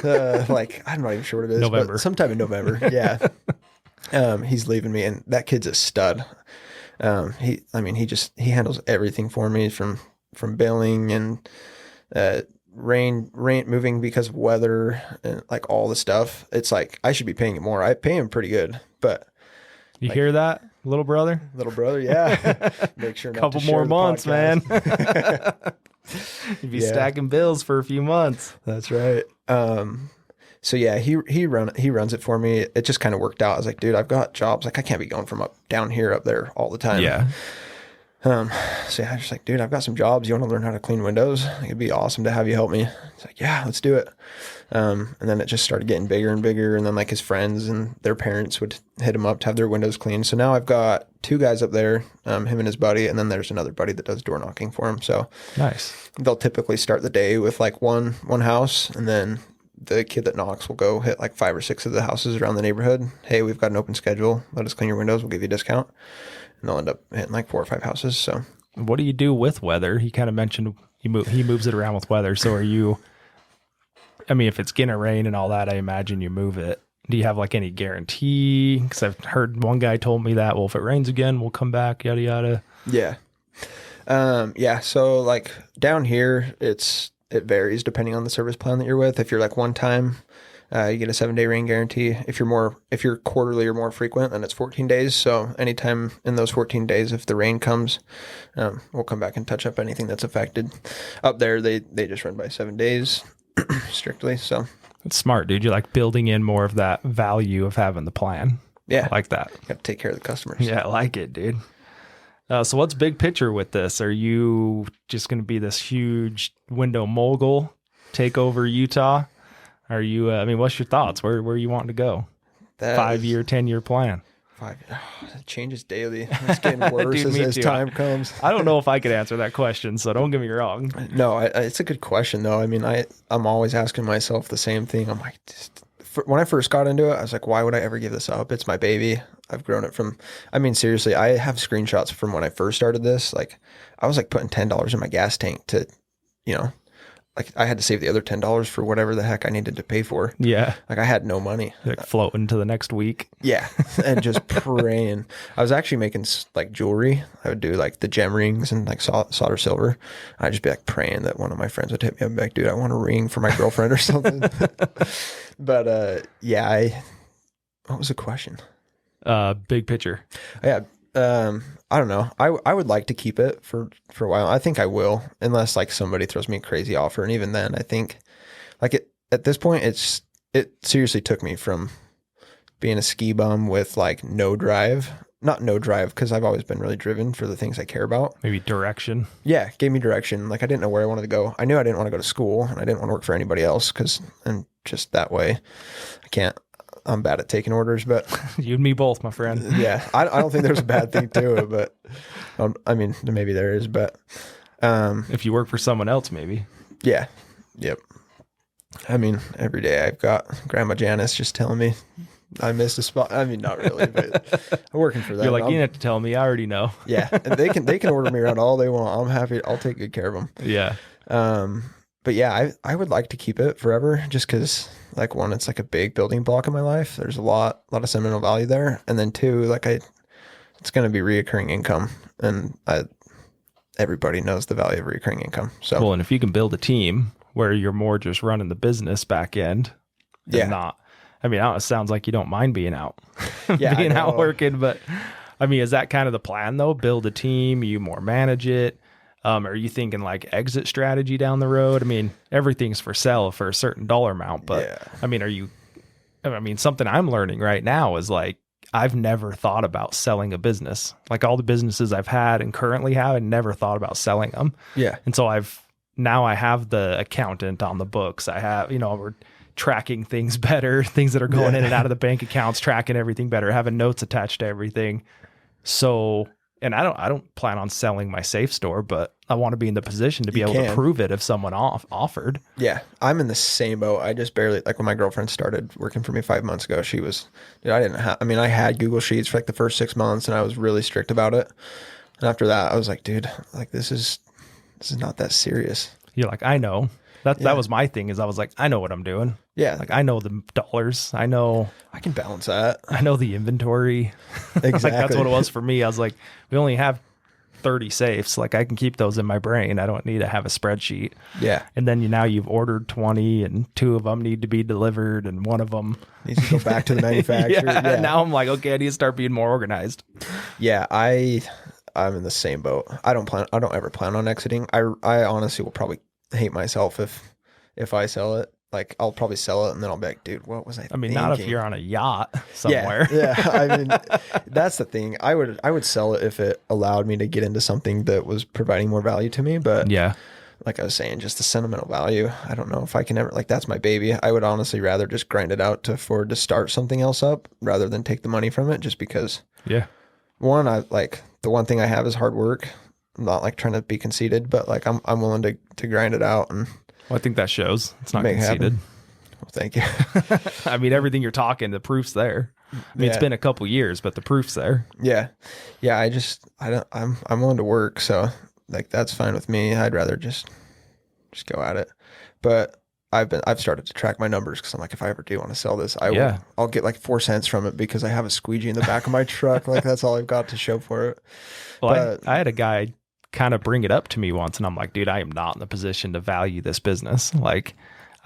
Like, I'm not even sure what it is. November. But sometime in November. Yeah. He's leaving me, and that kid's a stud. He handles everything for me from billing and, rain moving because of weather and like all the stuff. It's like I should be paying him more. I pay him pretty good, but You hear that, little brother? little brother, yeah. Make sure not Couple to more share the months, man. podcast. You'd be Yeah. stacking bills for a few months. That's right. So yeah, he runs it for me. It just kind of worked out. I was like, dude, I've got jobs. Like I can't be going from down here up there all the time. Yeah. So yeah, I was just like, dude, I've got some jobs. You want to learn how to clean windows? It'd be awesome to have you help me. It's like, yeah, let's do it. And then it just started getting bigger and bigger. And then like his friends and their parents would hit him up to have their windows cleaned. So now I've got 2 guys up there, him and his buddy. And then there's another buddy that does door knocking for him. So Nice. they'll typically start the day with like one house, and then the kid that knocks will go hit like 5 or 6 of the houses around the neighborhood. Hey, we've got an open schedule. Let us clean your windows. We'll give you a discount. And they'll end up hitting like 4 or 5 houses. So What do you do with weather? He kind of mentioned he moves it around with weather. So are you, I mean, if it's going to rain and all that, I imagine you move it. Do you have like any guarantee? Because I've heard one guy told me that, well, if it rains again, we'll come back, yada, yada. yeah. Yeah. So like down here, it varies depending on the service plan that you're with. If you're like one time, You get a 7-day rain guarantee. If you're quarterly or more frequent, then it's 14 days. So anytime in those 14 days, if the rain comes, we'll come back and touch up anything that's affected. Up there, they just run by 7 days strictly. So It's smart, dude. You're like building in more of that value of having the plan. yeah, I like that. you have to take care of the customers. Yeah, I like it, dude. So what's big picture with this? Are you just going to be this huge window mogul, take over Utah? Are you, what's your thoughts? Where you wanting to go? 5-year, 10-year plan? It changes daily. It's getting worse Dude, as time comes. I don't know if I could answer that question, so don't get me wrong. No, it's a good question though. I mean, I'm always asking myself the same thing. I'm like, when I first got into it, I was like, why would I ever give this up? It's my baby. I've grown it from, seriously, I have screenshots from when I first started this. Like I was like putting $10 in my gas tank to, like I had to save the other $10 for whatever the heck I needed to pay for. Yeah. Like I had no money. Like floating to the next week. Yeah. And just praying. I was actually making like jewelry. I would do like the gem rings and like solder silver. I'd just be like praying that one of my friends would hit me up and be like, dude, I want a ring for my girlfriend or something. But what was the question? Big picture. Yeah. I don't know. I would like to keep it for a while. I think I will, unless like somebody throws me a crazy offer. And even then, I think like at this point, it seriously took me from being a ski bum with like not no drive, because I've always been really driven for the things I care about. Maybe direction. Yeah, gave me direction. Like I didn't know where I wanted to go. I knew I didn't want to go to school, and I didn't want to work for anybody else and just that way, I'm bad at taking orders, but you and me both, my friend. Yeah, I don't think there's a bad thing to it, but maybe there is, but if you work for someone else, maybe. Yeah, yep. Every day I've got Grandma Janice just telling me I missed a spot. Not really, but I'm working for that. You're like, you didn't have to tell me. I already know. Yeah, and they can order me around all they want. I'm happy. I'll take good care of them. Yeah. But yeah, I would like to keep it forever, just because like one, it's like a big building block in my life. There's a lot of sentimental value there, and then two, like it's going to be reoccurring income, and everybody knows the value of reoccurring income. So well, and if you can build a team where you're more just running the business back end, not. It sounds like you don't mind being out, being out working, but is that kind of the plan though? Build a team, you more manage it. Are you thinking like exit strategy down the road? Everything's for sale for a certain dollar amount, but something I'm learning right now is like, I've never thought about selling a business. Like all the businesses I've had and currently have, I never thought about selling them. Yeah. And so I have the accountant on the books. I have, we're tracking things better, things that are going in and out of the bank accounts, tracking everything better, having notes attached to everything. So, and I don't plan on selling my safe store, but I want to be in the position to be able to prove it if someone offered. Yeah, I'm in the same boat. I just barely, like when my girlfriend started working for me 5 months ago, she was, I had Google Sheets for like the first 6 months, and I was really strict about it. And after that, I was like, dude, like this is not that serious. You're like, I know. That was my thing, is I was like, I know what I'm doing. Yeah. Like I know the dollars. I know I can balance that. I know the inventory. Exactly. Like that's what it was for me. I was like, we only have 30 safes. Like I can keep those in my brain. I don't need to have a spreadsheet. Yeah. And then now you've ordered 20 and 2 of them need to be delivered and one of them needs to go back to the manufacturer. Yeah. Now I'm like, okay, I need to start being more organized. Yeah. I'm in the same boat. I don't ever plan on exiting. I honestly will probably hate myself if I sell it. Like I'll probably sell it and then I'll be like, dude, what was I thinking? Not if you're on a yacht somewhere. Yeah. That's the thing. I would sell it if it allowed me to get into something that was providing more value to me. But yeah, like I was saying, just the sentimental value. I don't know if I can ever, like, that's my baby. I would honestly rather just grind it out to afford to start something else up rather than take the money from it, just because one, the one thing I have is hard work. I'm not like trying to be conceited, but like I'm willing to grind it out. And I think that shows. It's not conceited. Well, thank you. Everything you're talking, the proof's there. It's been a couple years, but the proof's there. Yeah. Yeah. I'm willing to work. So like, that's fine with me. I'd rather just go at it. But I've started to track my numbers, because I'm like, if I ever do want to sell this, I'll get like 4 cents from it because I have a squeegee in the back of my truck. Like that's all I've got to show for it. Well, I had a guy kind of bring it up to me once, and I'm like, dude, I am not in the position to value this business. Like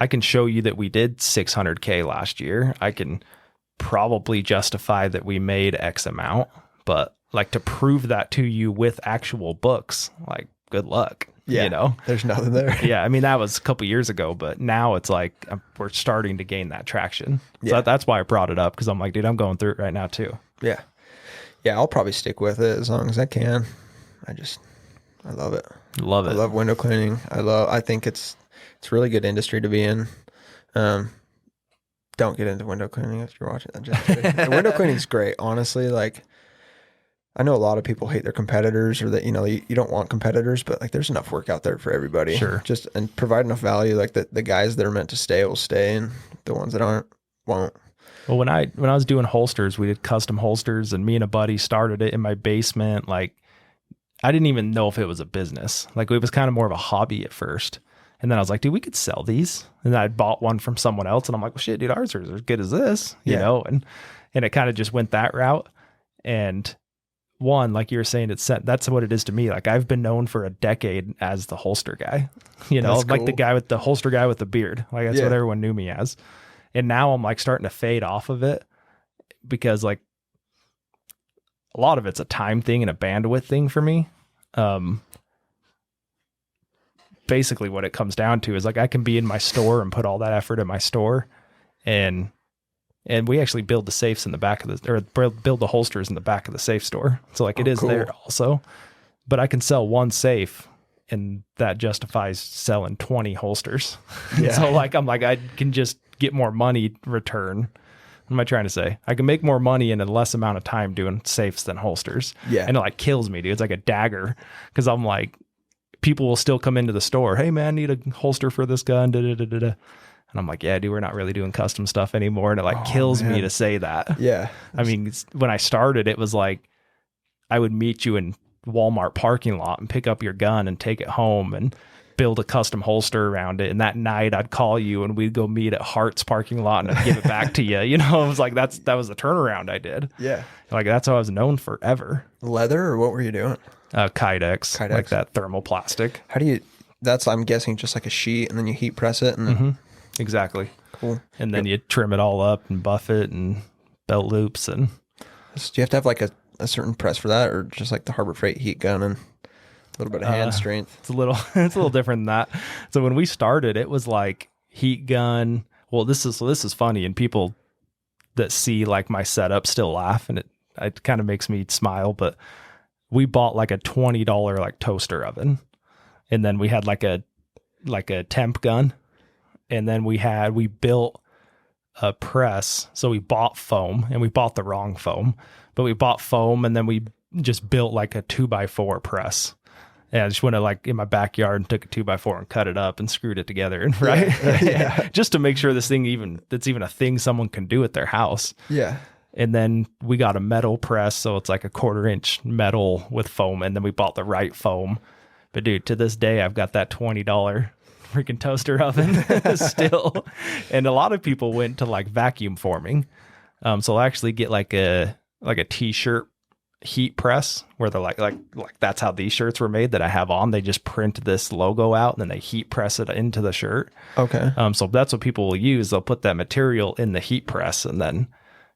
I can show you that we did 600K last year. I can probably justify that we made X amount, but like to prove that to you with actual books, like good luck. Yeah, you know, there's nothing there. Yeah, I mean, that was a couple years ago, but now it's like we're starting to gain that traction. Yeah. So that's why I brought it up, because I'm like, dude, I'm going through it right now too. Yeah. Yeah, I'll probably stick with it as long as I can. I love it. Love it. I love window cleaning. I think it's really good industry to be in. Don't get into window cleaning if you're watching that. Just kidding. The window cleaning's great, honestly. Like, I know a lot of people hate their competitors, or that, you know, you don't want competitors, but like there's enough work out there for everybody. Sure. Just, and provide enough value. Like the guys that are meant to stay will stay, and the ones that aren't won't. Well, when I was doing holsters, we did custom holsters, and me and a buddy started it in my basement. Like, I didn't even know if it was a business. Like, it was kind of more of a hobby at first. And then I was like, dude, we could sell these. And then I bought one from someone else, and I'm like, well, shit, dude, ours are as good as this, you know? And it kind of just went that route. And one, like you were saying, that's what it is to me. Like, I've been known for a decade as the holster guy, you know, like the guy with the holster guy with the beard. Like, that's what everyone knew me as. And now I'm like starting to fade off of it, because like a lot of it's a time thing and a bandwidth thing for me. Basically what it comes down to is like, I can be in my store and put all that effort in my store, and we actually build the safes in the back of the, or build the holsters in the back of the safe store. So like, it is there also, but I can sell one safe, and that justifies selling 20 holsters. Yeah. So like, I'm like, I can just get more money return. What am I trying to say? I can make more money in a less amount of time doing safes than holsters. Yeah. And it like kills me, dude. It's like a dagger, because I'm like, people will still come into the store. Hey man, need a holster for this gun. Da, da, da, da, da. And I'm like, yeah, dude, we're not really doing custom stuff anymore. And it like kills me to say that. Yeah. I mean, when I started, it was like, I would meet you in Walmart parking lot and pick up your gun and take it home and build a custom holster around it. And that night I'd call you and we'd go meet at Hart's parking lot and I'd give it back to you. You know, it was like, that was the turnaround I did. Yeah. Like, that's how I was known forever. Leather, or what were you doing? Kydex, like that thermoplastic. How do you, I'm guessing just like a sheet, and then you heat press it, and then exactly. Cool. And then you trim it all up and buff it and belt loops. And do you have to have like a certain press for that, or just like the Harbor Freight heat gun and a little bit of hand strength? It's a little different than that. So when we started, it was like heat gun. Well, this is funny, and people that see like my setup still laugh, and it kind of makes me smile. But we bought like a $20 like toaster oven, and then we had like a temp gun, and then we built a press. So we bought foam, and we bought the wrong foam, but we bought foam, and then we just built like a 2x4 press. And I just went to like in my backyard and took a 2x4 and cut it up and screwed it together. And right. Just to make sure this thing that's even a thing someone can do at their house. Yeah. And then we got a metal press. So it's like a 1/4-inch metal with foam. And then we bought the right foam. But dude, to this day, I've got that $20 freaking toaster oven still. And a lot of people went to like vacuum forming. So I'll actually get like a t-shirt heat press, where they're like that's how these shirts were made that I have on. They just print this logo out, and then they heat press it into the shirt. Okay. So that's what people will use. They'll put that material in the heat press, and then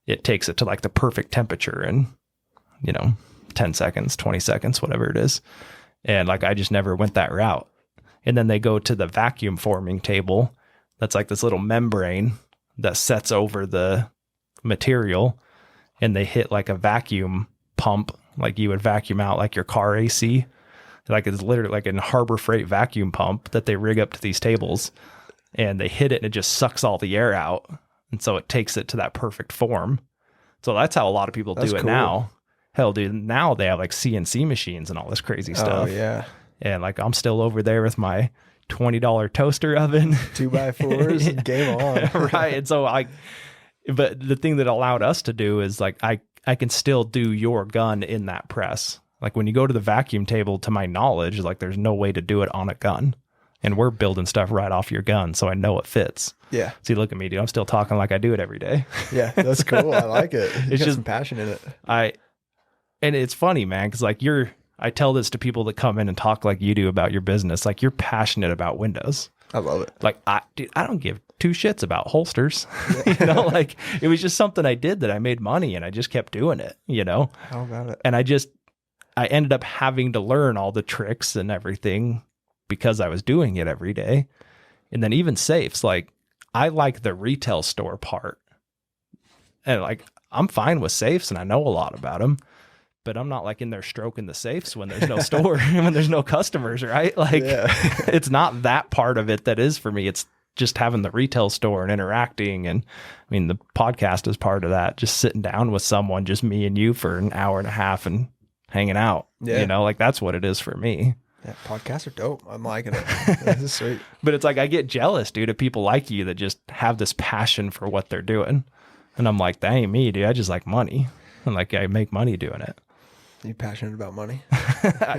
it takes it to like the perfect temperature in, 10 seconds, 20 seconds, whatever it is. And like, I just never went that route. And then they go to the vacuum forming table. That's like this little membrane that sets over the material, and they hit like a vacuum pump, like you would vacuum out like your car AC. Like, it's literally like a Harbor Freight vacuum pump that they rig up to these tables, and they hit it and it just sucks all the air out. And so it takes it to that perfect form. So that's how a lot of people do it now. Hell, dude, now they have like CNC machines and all this crazy stuff. Oh, yeah. And like, I'm still over there with my $20 toaster oven. 2x4s, game on. Right. And so but the thing that allowed us to do is like, I can still do your gun in that press. Like, when you go to the vacuum table, to my knowledge, like, there's no way to do it on a gun. And we're building stuff right off your gun, so I know it fits. Yeah. See, look at me, dude. I'm still talking like I do it every day. Yeah, that's cool. I like it. It's got some passion in it. And it's funny, man, because like I tell this to people that come in and talk like you do about your business. Like, you're passionate about windows. I love it. Like, dude, I don't give two shits about holsters. Like it was just something I did that I made money and I just kept doing it, How about it? And I ended up having to learn all the tricks and everything because I was doing it every day. And then even safes, like I like the retail store part. And like, I'm fine with safes and I know a lot about them, but I'm not like in there stroking the safes when there's no store, when there's no customers, right? Like it's not that part of it that is for me. It's just having the retail store and interacting. And I mean, the podcast is part of that, just sitting down with someone, just me and you for an hour and a half and hanging out, like that's what it is for me. Yeah, podcasts are dope. I'm liking it. This is sweet. But it's like, I get jealous, dude, of people like you that just have this passion for what they're doing. And I'm like, that ain't me, dude. I just like money. And like, I make money doing it. Are you passionate about money?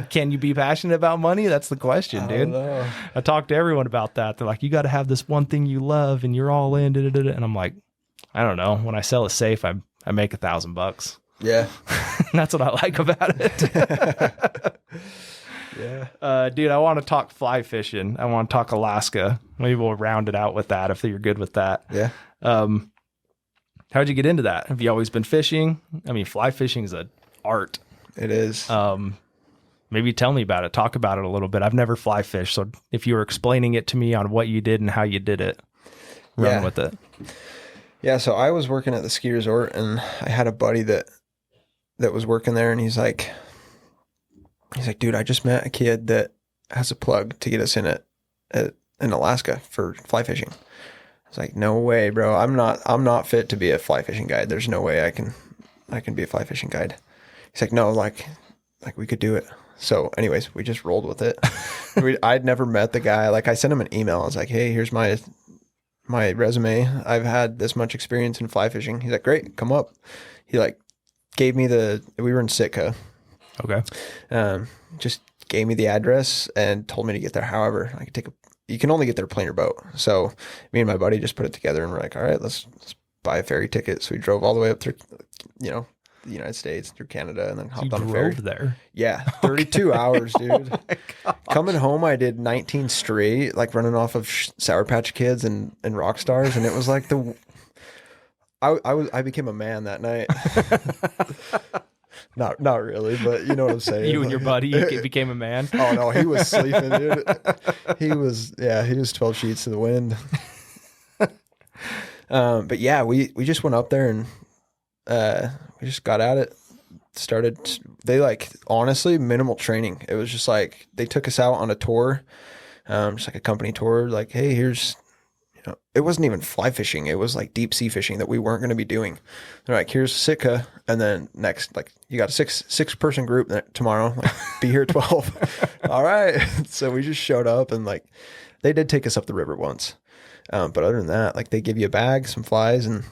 Can you be passionate about money? That's the question, dude. I talk to everyone about that. They're like, you got to have this one thing you love and you're all in. And I'm like, I don't know. When I sell a safe, I make $1,000. Yeah. That's what I like about it. Yeah. Dude, I want to talk fly fishing. I want to talk Alaska. Maybe we'll round it out with that if you're good with that. Yeah. How'd you get into that? Have you always been fishing? I mean, fly fishing is an art. It is. Maybe tell me about it. Talk about it a little bit. I've never fly fished. So if you were explaining it to me on what you did and how you did it, run with it. Yeah. So I was working at the ski resort and I had a buddy that was working there, and he's like, dude, I just met a kid that has a plug to get us in in Alaska for fly fishing. I was like, no way, bro. I'm not fit to be a fly fishing guide. There's no way I can be a fly fishing guide. He's like, no, like we could do it. So anyways, we just rolled with it. I'd never met the guy. Like I sent him an email. I was like, hey, here's my resume. I've had this much experience in fly fishing. He's like, great, come up. He like gave me we were in Sitka. Okay. Just gave me the address and told me to get there. However, you can only get there plane or boat. So me and my buddy just put it together and we're like, all right, let's buy a ferry ticket. So we drove all the way up through, the United States, through Canada, and then hopped on a ferry. There? Yeah. 32 hours, dude. Coming home, I did 19 straight, like running off of Sour Patch Kids and rock stars. And it was like I became a man that night. Not really, but you know what I'm saying. You and your buddy became a man. Oh no, he was sleeping, dude. He was 12 sheets to the wind. But yeah, we just went up there and we just got at it. They honestly minimal training. It was just like they took us out on a tour, just like a company tour. Like, hey, here's. It wasn't even fly fishing. It was like deep sea fishing that we weren't going to be doing. They're like, here's Sitka. And then next, like you got a six person group tomorrow, like be here at 12. All right. So we just showed up and like, they did take us up the river once. But other than that, like they give you a bag, some flies, and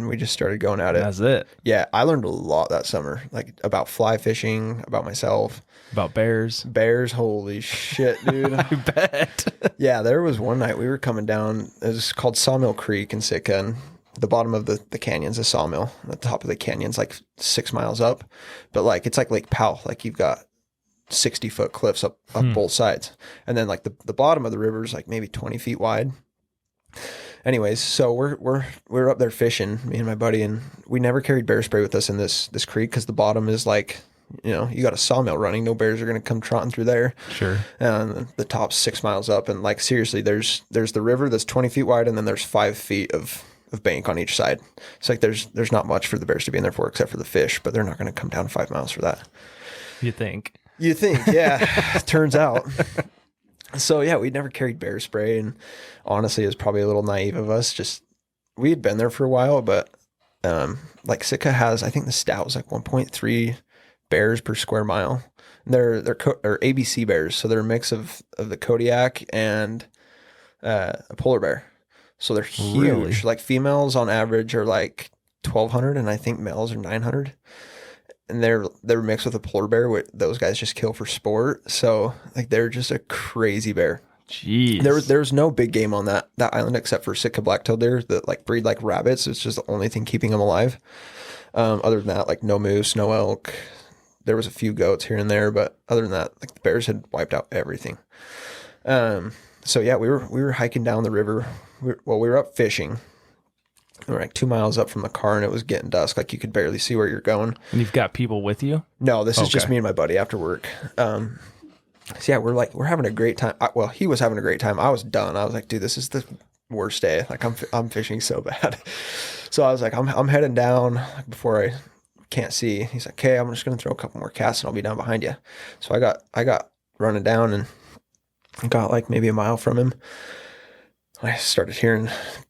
we just started going at it. That's it. Yeah. I learned a lot that summer, like about fly fishing, about myself. About bears. Bears, holy shit, dude. I bet. Yeah, there was one night we were coming down. It was called Sawmill Creek in Sitka, and the bottom of the canyon's a sawmill. The top of the canyon's like 6 miles up, but like it's like Lake Powell. Like you've got 60-foot cliffs up both sides, and then like the bottom of the river is like maybe 20 feet wide. Anyways, so we're up there fishing, me and my buddy, and we never carried bear spray with us in this creek because the bottom is like, you got a sawmill running. No bears are going to come trotting through there. Sure. And the top's 6 miles up, and like seriously, there's the river that's 20 feet wide, and then there's 5 feet of bank on each side. It's like there's not much for the bears to be in there for except for the fish, but they're not going to come down 5 miles for that. You think, yeah. Turns out. So yeah, we'd never carried bear spray, and honestly, it was probably a little naive of us. Just we had been there for a while, but like Sitka has, I think the stat was like 1.3 bears per square mile. They're ABC bears, so they're a mix of the Kodiak and a polar bear. So they're huge. Really? Like females on average are like 1,200, and I think males are 900. And they're mixed with a polar bear, which those guys just kill for sport. So like they're just a crazy bear. Jeez. There's no big game on that island except for Sitka black-tailed deer that like breed like rabbits. It's just the only thing keeping them alive. Other than that, like no moose, no elk. There was a few goats here and there, but other than that, like the bears had wiped out everything. So yeah, we were hiking down the river. We were up fishing. We were like 2 miles up from the car, and it was getting dusk. Like you could barely see where you're going. And you've got people with you? No, this is just Okay. me and my buddy after work. So yeah, we're having a great time. Well, he was having a great time. I was done. I was like, dude, this is the worst day. Like I'm fishing so bad. So I was like, I'm heading down before I can't see. He's like, okay, I'm just gonna throw a couple more casts and I'll be down behind you. So I got running down and got like maybe a mile from him. I started hearing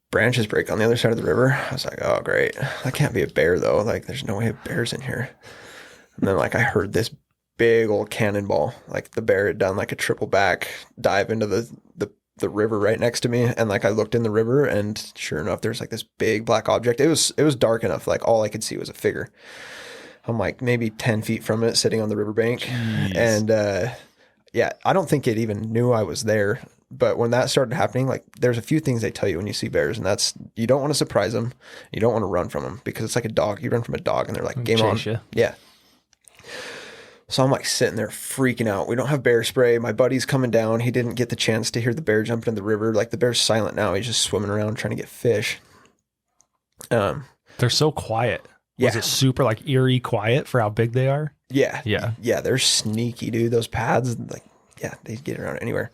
branches break on the other side of the river. I was like, oh great, that can't be a bear though. Like there's no way a bear's in here. And then like I heard this big old cannonball. Like the bear had done like a triple back dive into the river right next to me. And like I looked in the river and sure enough, there's like this big black object. It was dark enough. Like all I could see was a figure. I'm like maybe 10 feet from it sitting on the riverbank. Jeez. And yeah, I don't think it even knew I was there. But when that started happening, like there's a few things they tell you when you see bears, and that's you don't want to surprise them. You don't want to run from them because it's like a dog. You run from a dog and they're like, game on. You. Yeah. So I'm like sitting there freaking out. We don't have bear spray. My buddy's coming down. He didn't get the chance to hear the bear jumping in the river. Like the bear's silent now. He's just swimming around trying to get fish. They're so quiet. Yeah. Was it super like eerie quiet for how big they are? Yeah. Yeah. Yeah. They're sneaky, dude. Those pads, like, yeah, they get around anywhere.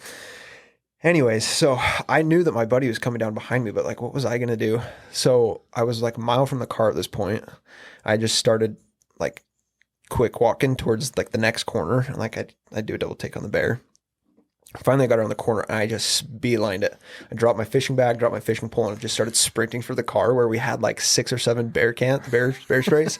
Anyways, so I knew that my buddy was coming down behind me, but like, what was I going to do? So I was like a mile from the car at this point. I just started like quick walking towards like the next corner. And like I do a double take on the bear. Finally, I got around the corner and I just beelined it. I dropped my fishing bag, dropped my fishing pole, and just started sprinting for the car where we had like 6 or 7 bear sprays.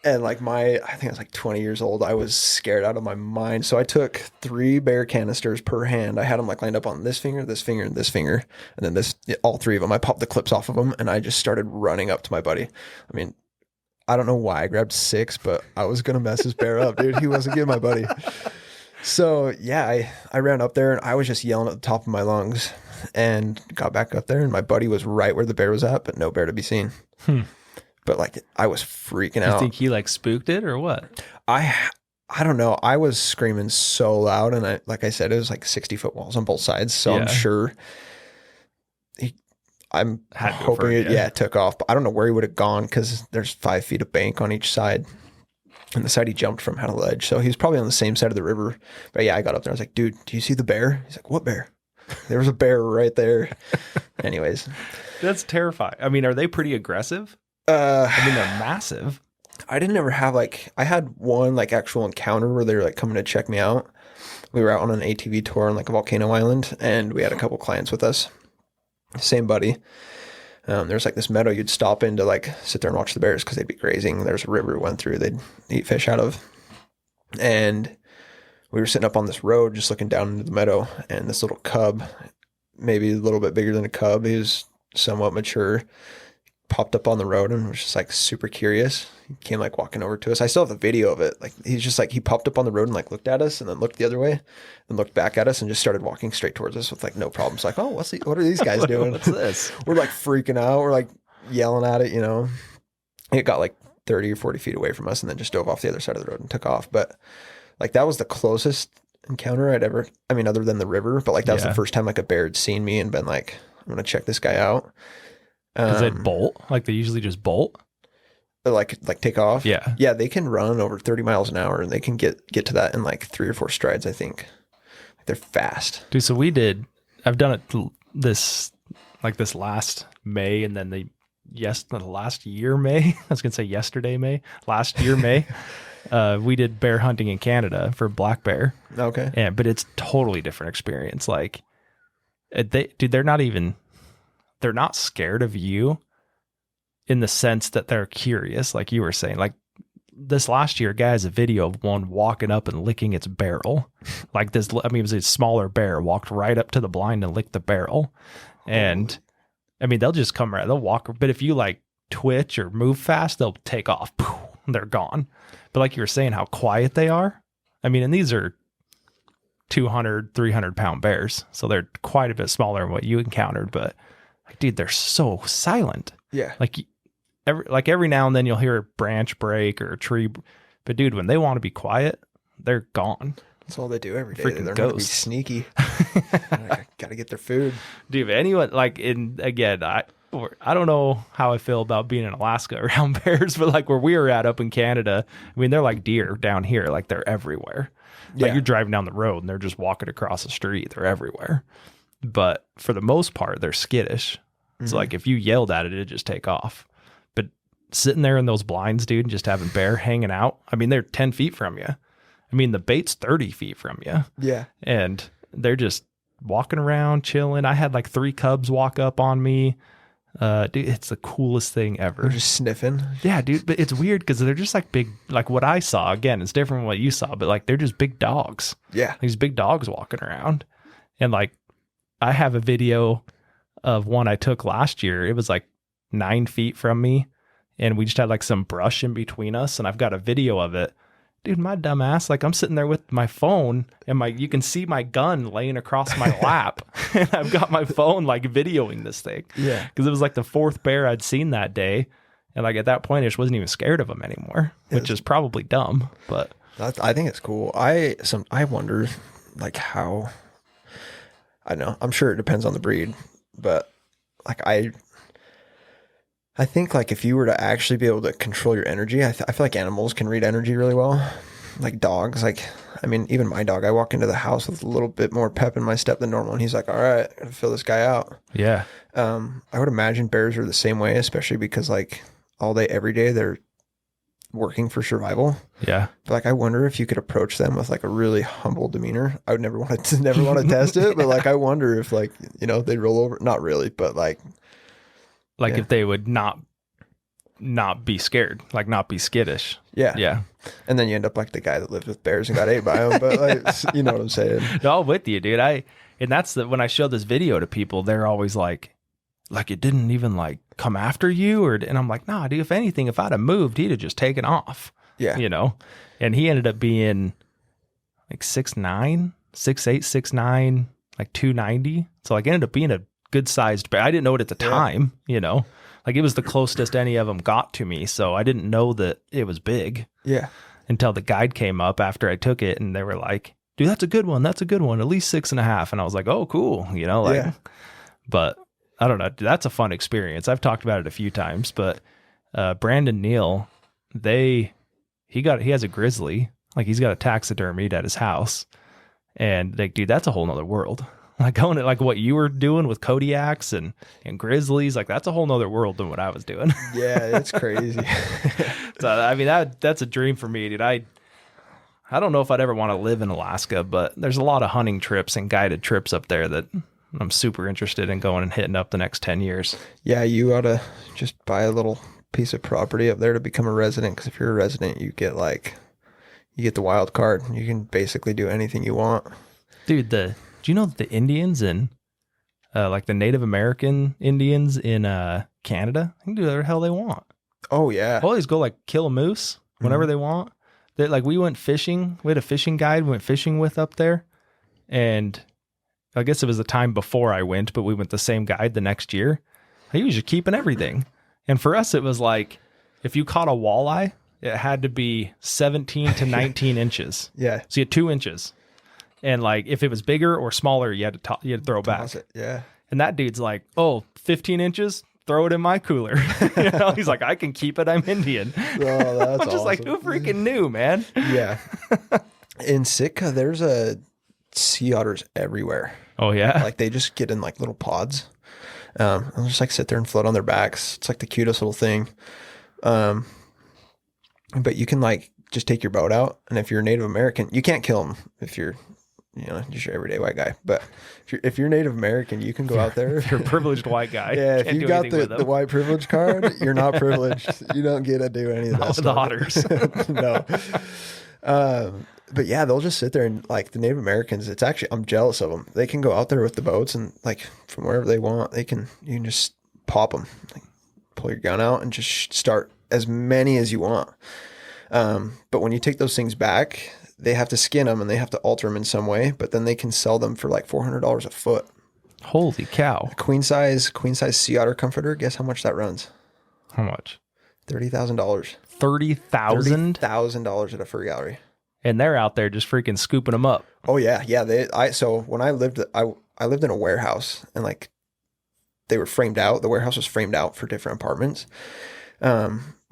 And like I think I was like 20 years old. I was scared out of my mind. So I took 3 bear canisters per hand. I had them like lined up on this finger, this finger, and this finger. And then all 3 of them, I popped the clips off of them and I just started running up to my buddy. I mean, I don't know why I grabbed 6, but I was going to mess his bear up, dude. He wasn't getting my buddy. So yeah, I ran up there and I was just yelling at the top of my lungs and got back up there and my buddy was right where the bear was at, but no bear to be seen. But like I was freaking out. You think he like spooked it or what? I don't know. I was screaming so loud and like I said, it was like 60-foot walls on both sides. So I'm sure I'm hoping it took off, but I don't know where he would have gone because there's 5 feet of bank on each side. And the side he jumped from had a ledge. So he was probably on the same side of the river. But yeah, I got up there. I was like, dude, do you see the bear? He's like, what bear? There was a bear right there. Anyways. That's terrifying. I mean, are they pretty aggressive? I mean, they're massive. I didn't ever have I had one like actual encounter where they were like coming to check me out. We were out on an ATV tour on like a volcano island and we had a couple clients with us. Same buddy. There's like this meadow you'd stop in to like sit there and watch the bears because they'd be grazing. There's a river we went through they'd eat fish out of. And we were sitting up on this road just looking down into the meadow and this little cub, maybe a little bit bigger than a cub, he was somewhat mature, popped up on the road and was just like super curious. He came like walking over to us. I still have the video of it. Like he's just like, he popped up on the road and like looked at us and then looked the other way and looked back at us and just started walking straight towards us with like no problems. Like, oh, what are these guys doing? What's this? We're like freaking out. We're like yelling at it, you know. It got like 30 or 40 feet away from us and then just dove off the other side of the road and took off. But like that was the closest encounter I'd ever, I mean, other than the river, but like that was the first time like a bear had seen me and been like, I'm going to check this guy out. Because they bolt? Like they usually just bolt? Like take off? Yeah. Yeah, they can run over 30 miles an hour and they can get to that in like 3 or 4 strides, I think. They're fast. Dude, so I've done it this last May and then the last year May. I was going to say yesterday May. Last year May. We did bear hunting in Canada for black bear. Okay. Yeah, but it's totally different experience. Like they're not scared of you in the sense that they're curious, like you were saying. Like this last year, a guy has a video of one walking up and licking its barrel. Like this, I mean, it was a smaller bear, walked right up to the blind and licked the barrel. And I mean, they'll just come right, they'll walk, but if you like twitch or move fast, they'll take off. They're gone. But like you were saying, how quiet they are. I mean, and these are 200, 300 pound bears. So they're quite a bit smaller than what you encountered, but like, dude, they're so silent. Yeah. Like every now and then you'll hear a branch break or a tree. But dude, when they want to be quiet, they're gone. That's all they do every day. They Freaking learn how to be ghosts. sneaky. Got to get their food. Dude, if anyone like I don't know how I feel about being in Alaska around bears, but like where we were at up in Canada, I mean, they're like deer down here. Like they're everywhere. Like Yeah. you're driving down the road and they're just walking across the street. They're everywhere. But for the most part, they're skittish. So like if you yelled at it, it'd just take off. But sitting there in those blinds, dude, and just having bear hanging out. I mean, they're 10 feet from you. I mean, the bait's 30 feet from you. Yeah. And they're just walking around, chilling. I had like 3 cubs walk up on me. Dude, it's the coolest thing ever. They're just sniffing. Yeah, dude, but it's weird because they're just like big, like what I saw. Again, it's different from what you saw, but like they're just big dogs. Yeah. These big dogs walking around. And like I have a video of one I took last year. It was like 9 feet from me, and we just had like some brush in between us, and I've got a video of it. Dude, my dumb ass, like I'm sitting there with my phone and you can see my gun laying across my lap, and I've got my phone like videoing this thing. Yeah. Because it was like the 4th bear I'd seen that day. And like at that point, I just wasn't even scared of them anymore, which is probably dumb, but I think it's cool. I wonder like how, I don't know, I'm sure it depends on the breed, but like I think like if you were to actually be able to control your energy, I feel like animals can read energy really well. Like dogs, like, I mean, even my dog, I walk into the house with a little bit more pep in my step than normal, and he's like, all right, I gotta fill this guy out. yeah. I would imagine bears are the same way, especially because like all day, every day, they're working for survival. Yeah. But like, I wonder if you could approach them with like a really humble demeanor. I would never want to test it, but like, I wonder if like, you know, they'd roll over. Not really, but like yeah. If they would not be scared, like not be skittish. Yeah. Yeah. And then you end up like the guy that lived with bears and got ate by them. But like, you know what I'm saying? No, I'm with you, dude. And that's when I show this video to people, they're always like it didn't even like come after you, and I'm like, nah, dude, if anything, if I'd have moved, he'd have just taken off. Yeah. You know? And he ended up being like 6'9", 6'8", 6'9", like 290. So like ended up being a good sized bear. I didn't know it at the time, you know? Like it was the closest any of them got to me. So I didn't know that it was big. Yeah. Until the guide came up after I took it, and they were like, dude, that's a good one. That's a good one. At least 6.5. And I was like, oh, cool. You know, like, Yeah. But I don't know. That's a fun experience. I've talked about it a few times, but Brandon Neal, he has a grizzly. Like he's got a taxidermied at his house. And like, dude, that's a whole nother world. Like going to like what you were doing with Kodiaks and grizzlies, like that's a whole nother world than what I was doing. Yeah, it's crazy. So I mean that's a dream for me, dude. I don't know if I'd ever want to live in Alaska, but there's a lot of hunting trips and guided trips up there that I'm super interested in going and hitting up the next 10 years. Yeah, you ought to just buy a little piece of property up there to become a resident, because if you're a resident, you get the wild card. You can basically do anything you want. Dude, do you know that the Indians and like the Native American Indians in Canada, they can do whatever the hell they want. Oh yeah. All these go like kill a moose whenever they want. They, like we went fishing. We had a fishing guide we went fishing with up there, and I guess it was the time before I went, but we went the same guide the next year. He was just keeping everything. And for us, it was like, if you caught a walleye, it had to be 17 to 19 inches. Yeah. So you had 2 inches. And like, if it was bigger or smaller, you had to throw back. Toss it. Yeah. And that dude's like, oh, 15 inches? Throw it in my cooler. You know, he's like, I can keep it. I'm Indian. Oh, that's I'm just like, who freaking knew, man? Yeah. In Sitka, there's sea otters everywhere. Oh, yeah? Like they just get in like little pods. And just like sit there and float on their backs. It's like the cutest little thing. But you can like just take your boat out, and if you're a Native American, you can't kill them if you're, you know, just your everyday white guy. But if you're Native American, you can go out there. If you're a privileged white guy. Yeah, if can't you do got anything with the white privilege card, you're not privileged. You don't get to do any of that Not with stuff. the otters. No. But yeah, they'll just sit there, and like the Native Americans, it's actually, I'm jealous of them. They can go out there with the boats, and like from wherever they want, you can just pop them, like pull your gun out and just start as many as you want. But when you take those things back, they have to skin them and they have to alter them in some way, but then they can sell them for like $400 a foot. Holy cow. A queen size sea otter comforter. Guess how much that runs? How much? $30,000. $30,000? $30,000 at a fur gallery. and they're out there just freaking scooping them up. Oh yeah. Yeah. So when I lived in a warehouse, and like they were framed out. The warehouse was framed out for different apartments.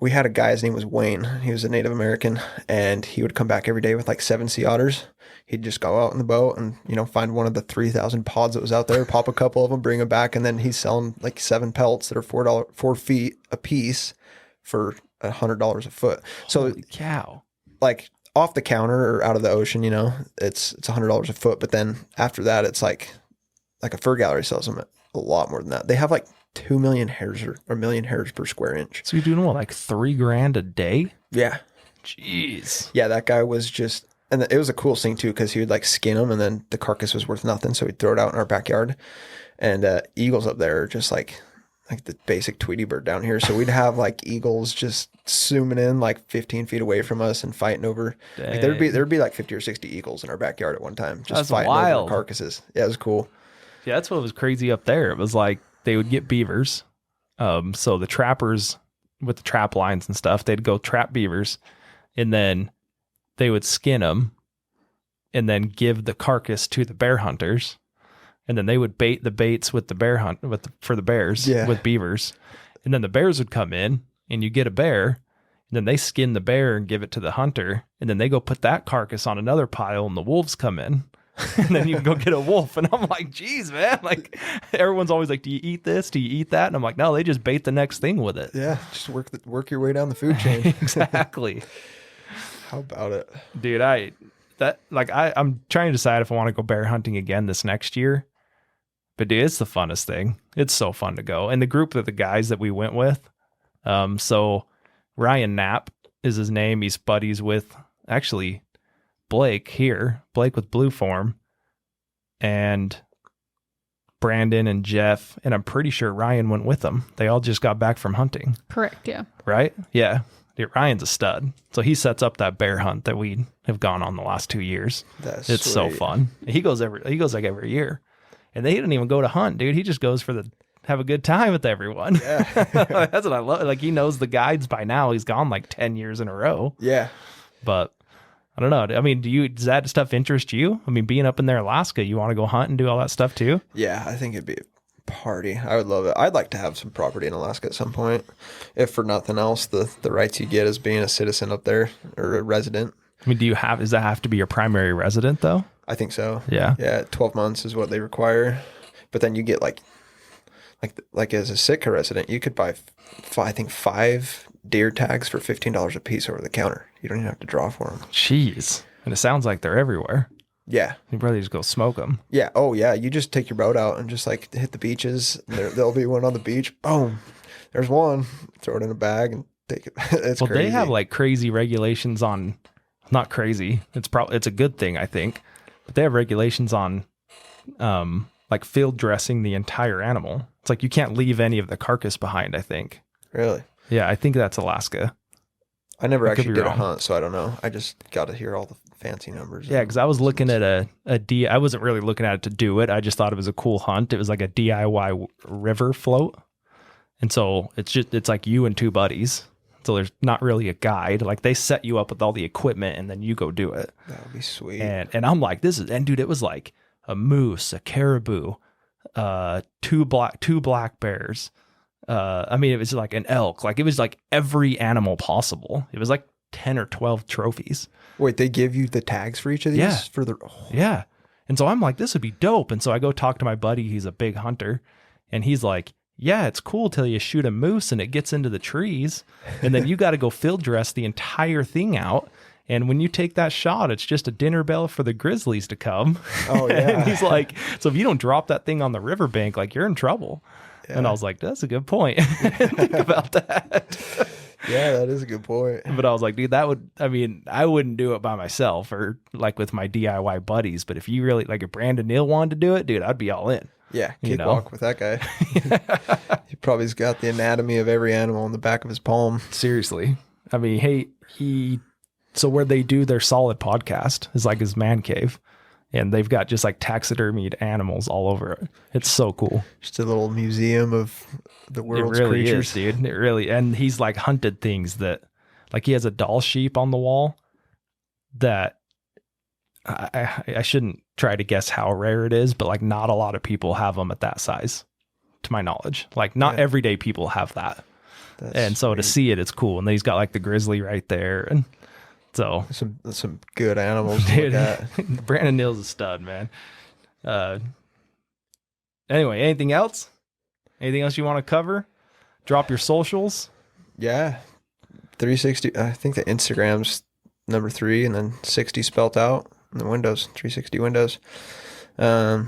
We had a guy, his name was Wayne. He was a Native American, and he would come back every day with like 7 sea otters. He'd just go out in the boat and, find one of the 3,000 pods that was out there, pop a couple of them, bring them back. And then he's selling like 7 pelts that are $4 feet a piece for $100 a foot. So Holy cow. like off the counter or out of the ocean, it's $100 a foot. But then after that, it's like a fur gallery sells them at a lot more than that. They have like 2 million hairs or a million hairs per square inch. So you're doing what, like $3,000 a day? Yeah. Jeez. Yeah, that guy was just, and it was a cool thing too, because he would like skin them, and then the carcass was worth nothing, so he'd throw it out in our backyard. And eagles up there are just like the basic Tweety bird down here. So we'd have like eagles just zooming in like 15 feet away from us and fighting over. Like there'd be like 50 or 60 eagles in our backyard at one time, just That's fighting wild. over carcasses. Yeah, it was cool. Yeah, that's what was crazy up there. It was like they would get beavers. So the trappers with the trap lines and stuff, they'd go trap beavers, and then they would skin them and then give the carcass to the bear hunters. And then they would bait the baits with the bear hunt for the bears with beavers. And then the bears would come in, and you get a bear, and then they skin the bear and give it to the hunter. And then they go put that carcass on another pile, and the wolves come in. And then you can go get a wolf. And I'm like, geez, man, like everyone's always like, do you eat this? Do you eat that? And I'm like, no, they just bait the next thing with it. Yeah. Just work your way down the food chain. Exactly. How about it? Dude, I'm trying to decide if I want to go bear hunting again this next year. But dude, it's the funnest thing. It's so fun to go. And the group of the guys that we went with, so Ryan Knapp is his name. He's buddies with actually Blake with Blue Form, and Brandon and Jeff, and I'm pretty sure Ryan went with them. They all just got back from hunting. Correct, yeah. Right? Yeah. Dude, Ryan's a stud. So he sets up that bear hunt that we have gone on the last 2 years. That's it's sweet. so fun. He goes like every year. And they didn't even go to hunt, dude. He just goes have a good time with everyone. Yeah. That's what I love. Like, he knows the guides by now. He's gone like 10 years in a row. Yeah. But I don't know. I mean, does that stuff interest you? I mean, being up in there, Alaska, you want to go hunt and do all that stuff too? Yeah, I think it'd be a party. I would love it. I'd like to have some property in Alaska at some point. If for nothing else, the rights you get as being a citizen up there or a resident. I mean, does that have to be your primary resident though? I think so. Yeah. Yeah, 12 months is what they require. But then you get like as a Sitka resident, you could buy, I think, 5 deer tags for $15 a piece over the counter. You don't even have to draw for them. Jeez. And it sounds like they're everywhere. Yeah. You probably just go smoke them. Yeah. Oh, yeah. You just take your boat out and just like hit the beaches. There'll be one on the beach. Boom. There's one. Throw it in a bag and take it. It's crazy. They have like crazy regulations on, not crazy. It's a good thing, I think. But they have regulations on like field dressing the entire animal. It's like you can't leave any of the carcass behind, I think. Really? Yeah, I think that's Alaska. I never I could actually be did a wrong. hunt, so I don't know. I just got to hear all the fancy numbers. Yeah, because I was looking at I wasn't really looking at it to do it. I just thought it was a cool hunt. It was like a DIY river float. And so it's like you and 2 buddies. So there's not really a guide. Like they set you up with all the equipment and then you go do it. That would be sweet. And I'm like, dude, it was like a moose, a caribou, 2 black bears. I mean, it was like an elk. Like it was like every animal possible. It was like 10 or 12 trophies. Wait, they give you the tags for each of these? Yeah. Yeah. And so I'm like, this would be dope. And so I go talk to my buddy. He's a big hunter. And he's like, yeah, it's cool till you shoot a moose and it gets into the trees. And then you got to go field dress the entire thing out. And when you take that shot, it's just a dinner bell for the grizzlies to come. Oh, yeah. And he's like, so if you don't drop that thing on the riverbank, like you're in trouble. Yeah. And I was like, that's a good point. Think about that. Yeah, that is a good point. But I was like, dude, I wouldn't do it by myself or like with my DIY buddies. But if you really, like if Brandon Neal wanted to do it, dude, I'd be all in. Yeah, cakewalk with that guy. He probably's got the anatomy of every animal in the back of his palm. Seriously. I mean, so where they do their solid podcast is like his man cave. And they've got just like taxidermied animals all over it. It's so cool. Just a little museum of the world's it really creatures. Is, dude. It really, and he's like hunted things that, like he has a doll sheep on the wall that I shouldn't try to guess how rare it is, but like not a lot of people have them at that size, to my knowledge. Like not everyday people have that. And so to see it, it's cool. And then he's got like the grizzly right there. And so some good animals to look at. Brandon Neal's a stud, man. Anyway, anything else? Anything else you want to cover? Drop your socials. Yeah. 360. I think the Instagram's number 3 and then 60 spelt out. And the Windows, 360 Windows. I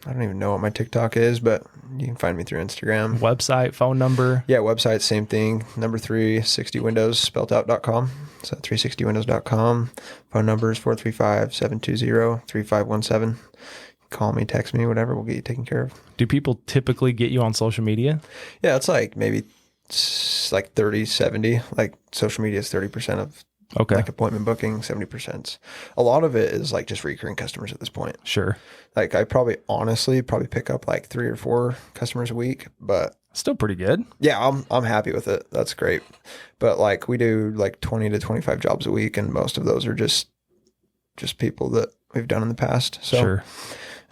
don't even know what my TikTok is, but you can find me through Instagram. Website, phone number. Yeah, website, same thing. Number 3, 60 Windows, spelt out.com. So 360windows.com. Phone number is 435-720-3517. Call me, text me, whatever. We'll get you taken care of. Do people typically get you on social media? Yeah, it's like maybe like 30, 70. Like social media is 30% of like appointment booking, 70%. A lot of it is like just recurring customers at this point. Sure. Like I honestly pick up like 3 or 4 customers a week, but still pretty good. Yeah, I'm happy with it. That's great. But like we do like 20 to 25 jobs a week, and most of those are just people that we've done in the past. So sure.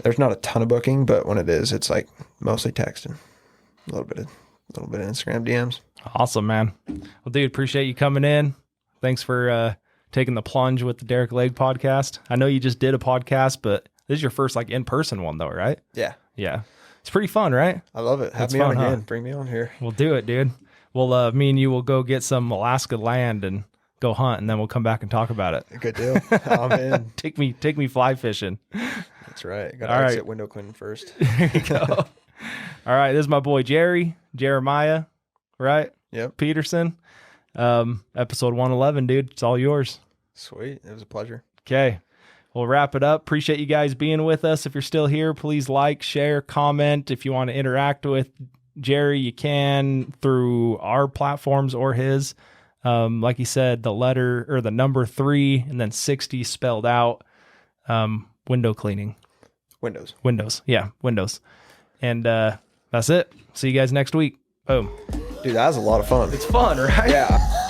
There's not a ton of booking, but when it is, it's like mostly text and a little bit of Instagram DMs. Awesome, man. Well, dude, appreciate you coming in. Thanks for taking the plunge with the Derick Leg podcast. I know you just did a podcast, but this is your first like in-person one though, right? Yeah. Yeah. It's pretty fun, right? I love it. Have me on again. Bring me on here. We'll do it, dude. Well, me and you will go get some Alaska land and go hunt, and then we'll come back and talk about it. Good deal. I'm in. Take me fly fishing. That's right. Got to exit window cleaning first. There you go. All right. This is my boy, Jeremiah, right? Yep. Petersen. Episode 111, dude. It's all yours. Sweet. It was a pleasure. Okay. We'll wrap it up. Appreciate you guys being with us. If you're still here, please like, share, comment. If you want to interact with Jerry, you can through our platforms or his. Like he said, the letter or the number 3 and then 60 spelled out. Window cleaning. Windows. Yeah, Windows. And that's it. See you guys next week. Boom. Dude, that was a lot of fun. It's fun, right? Yeah.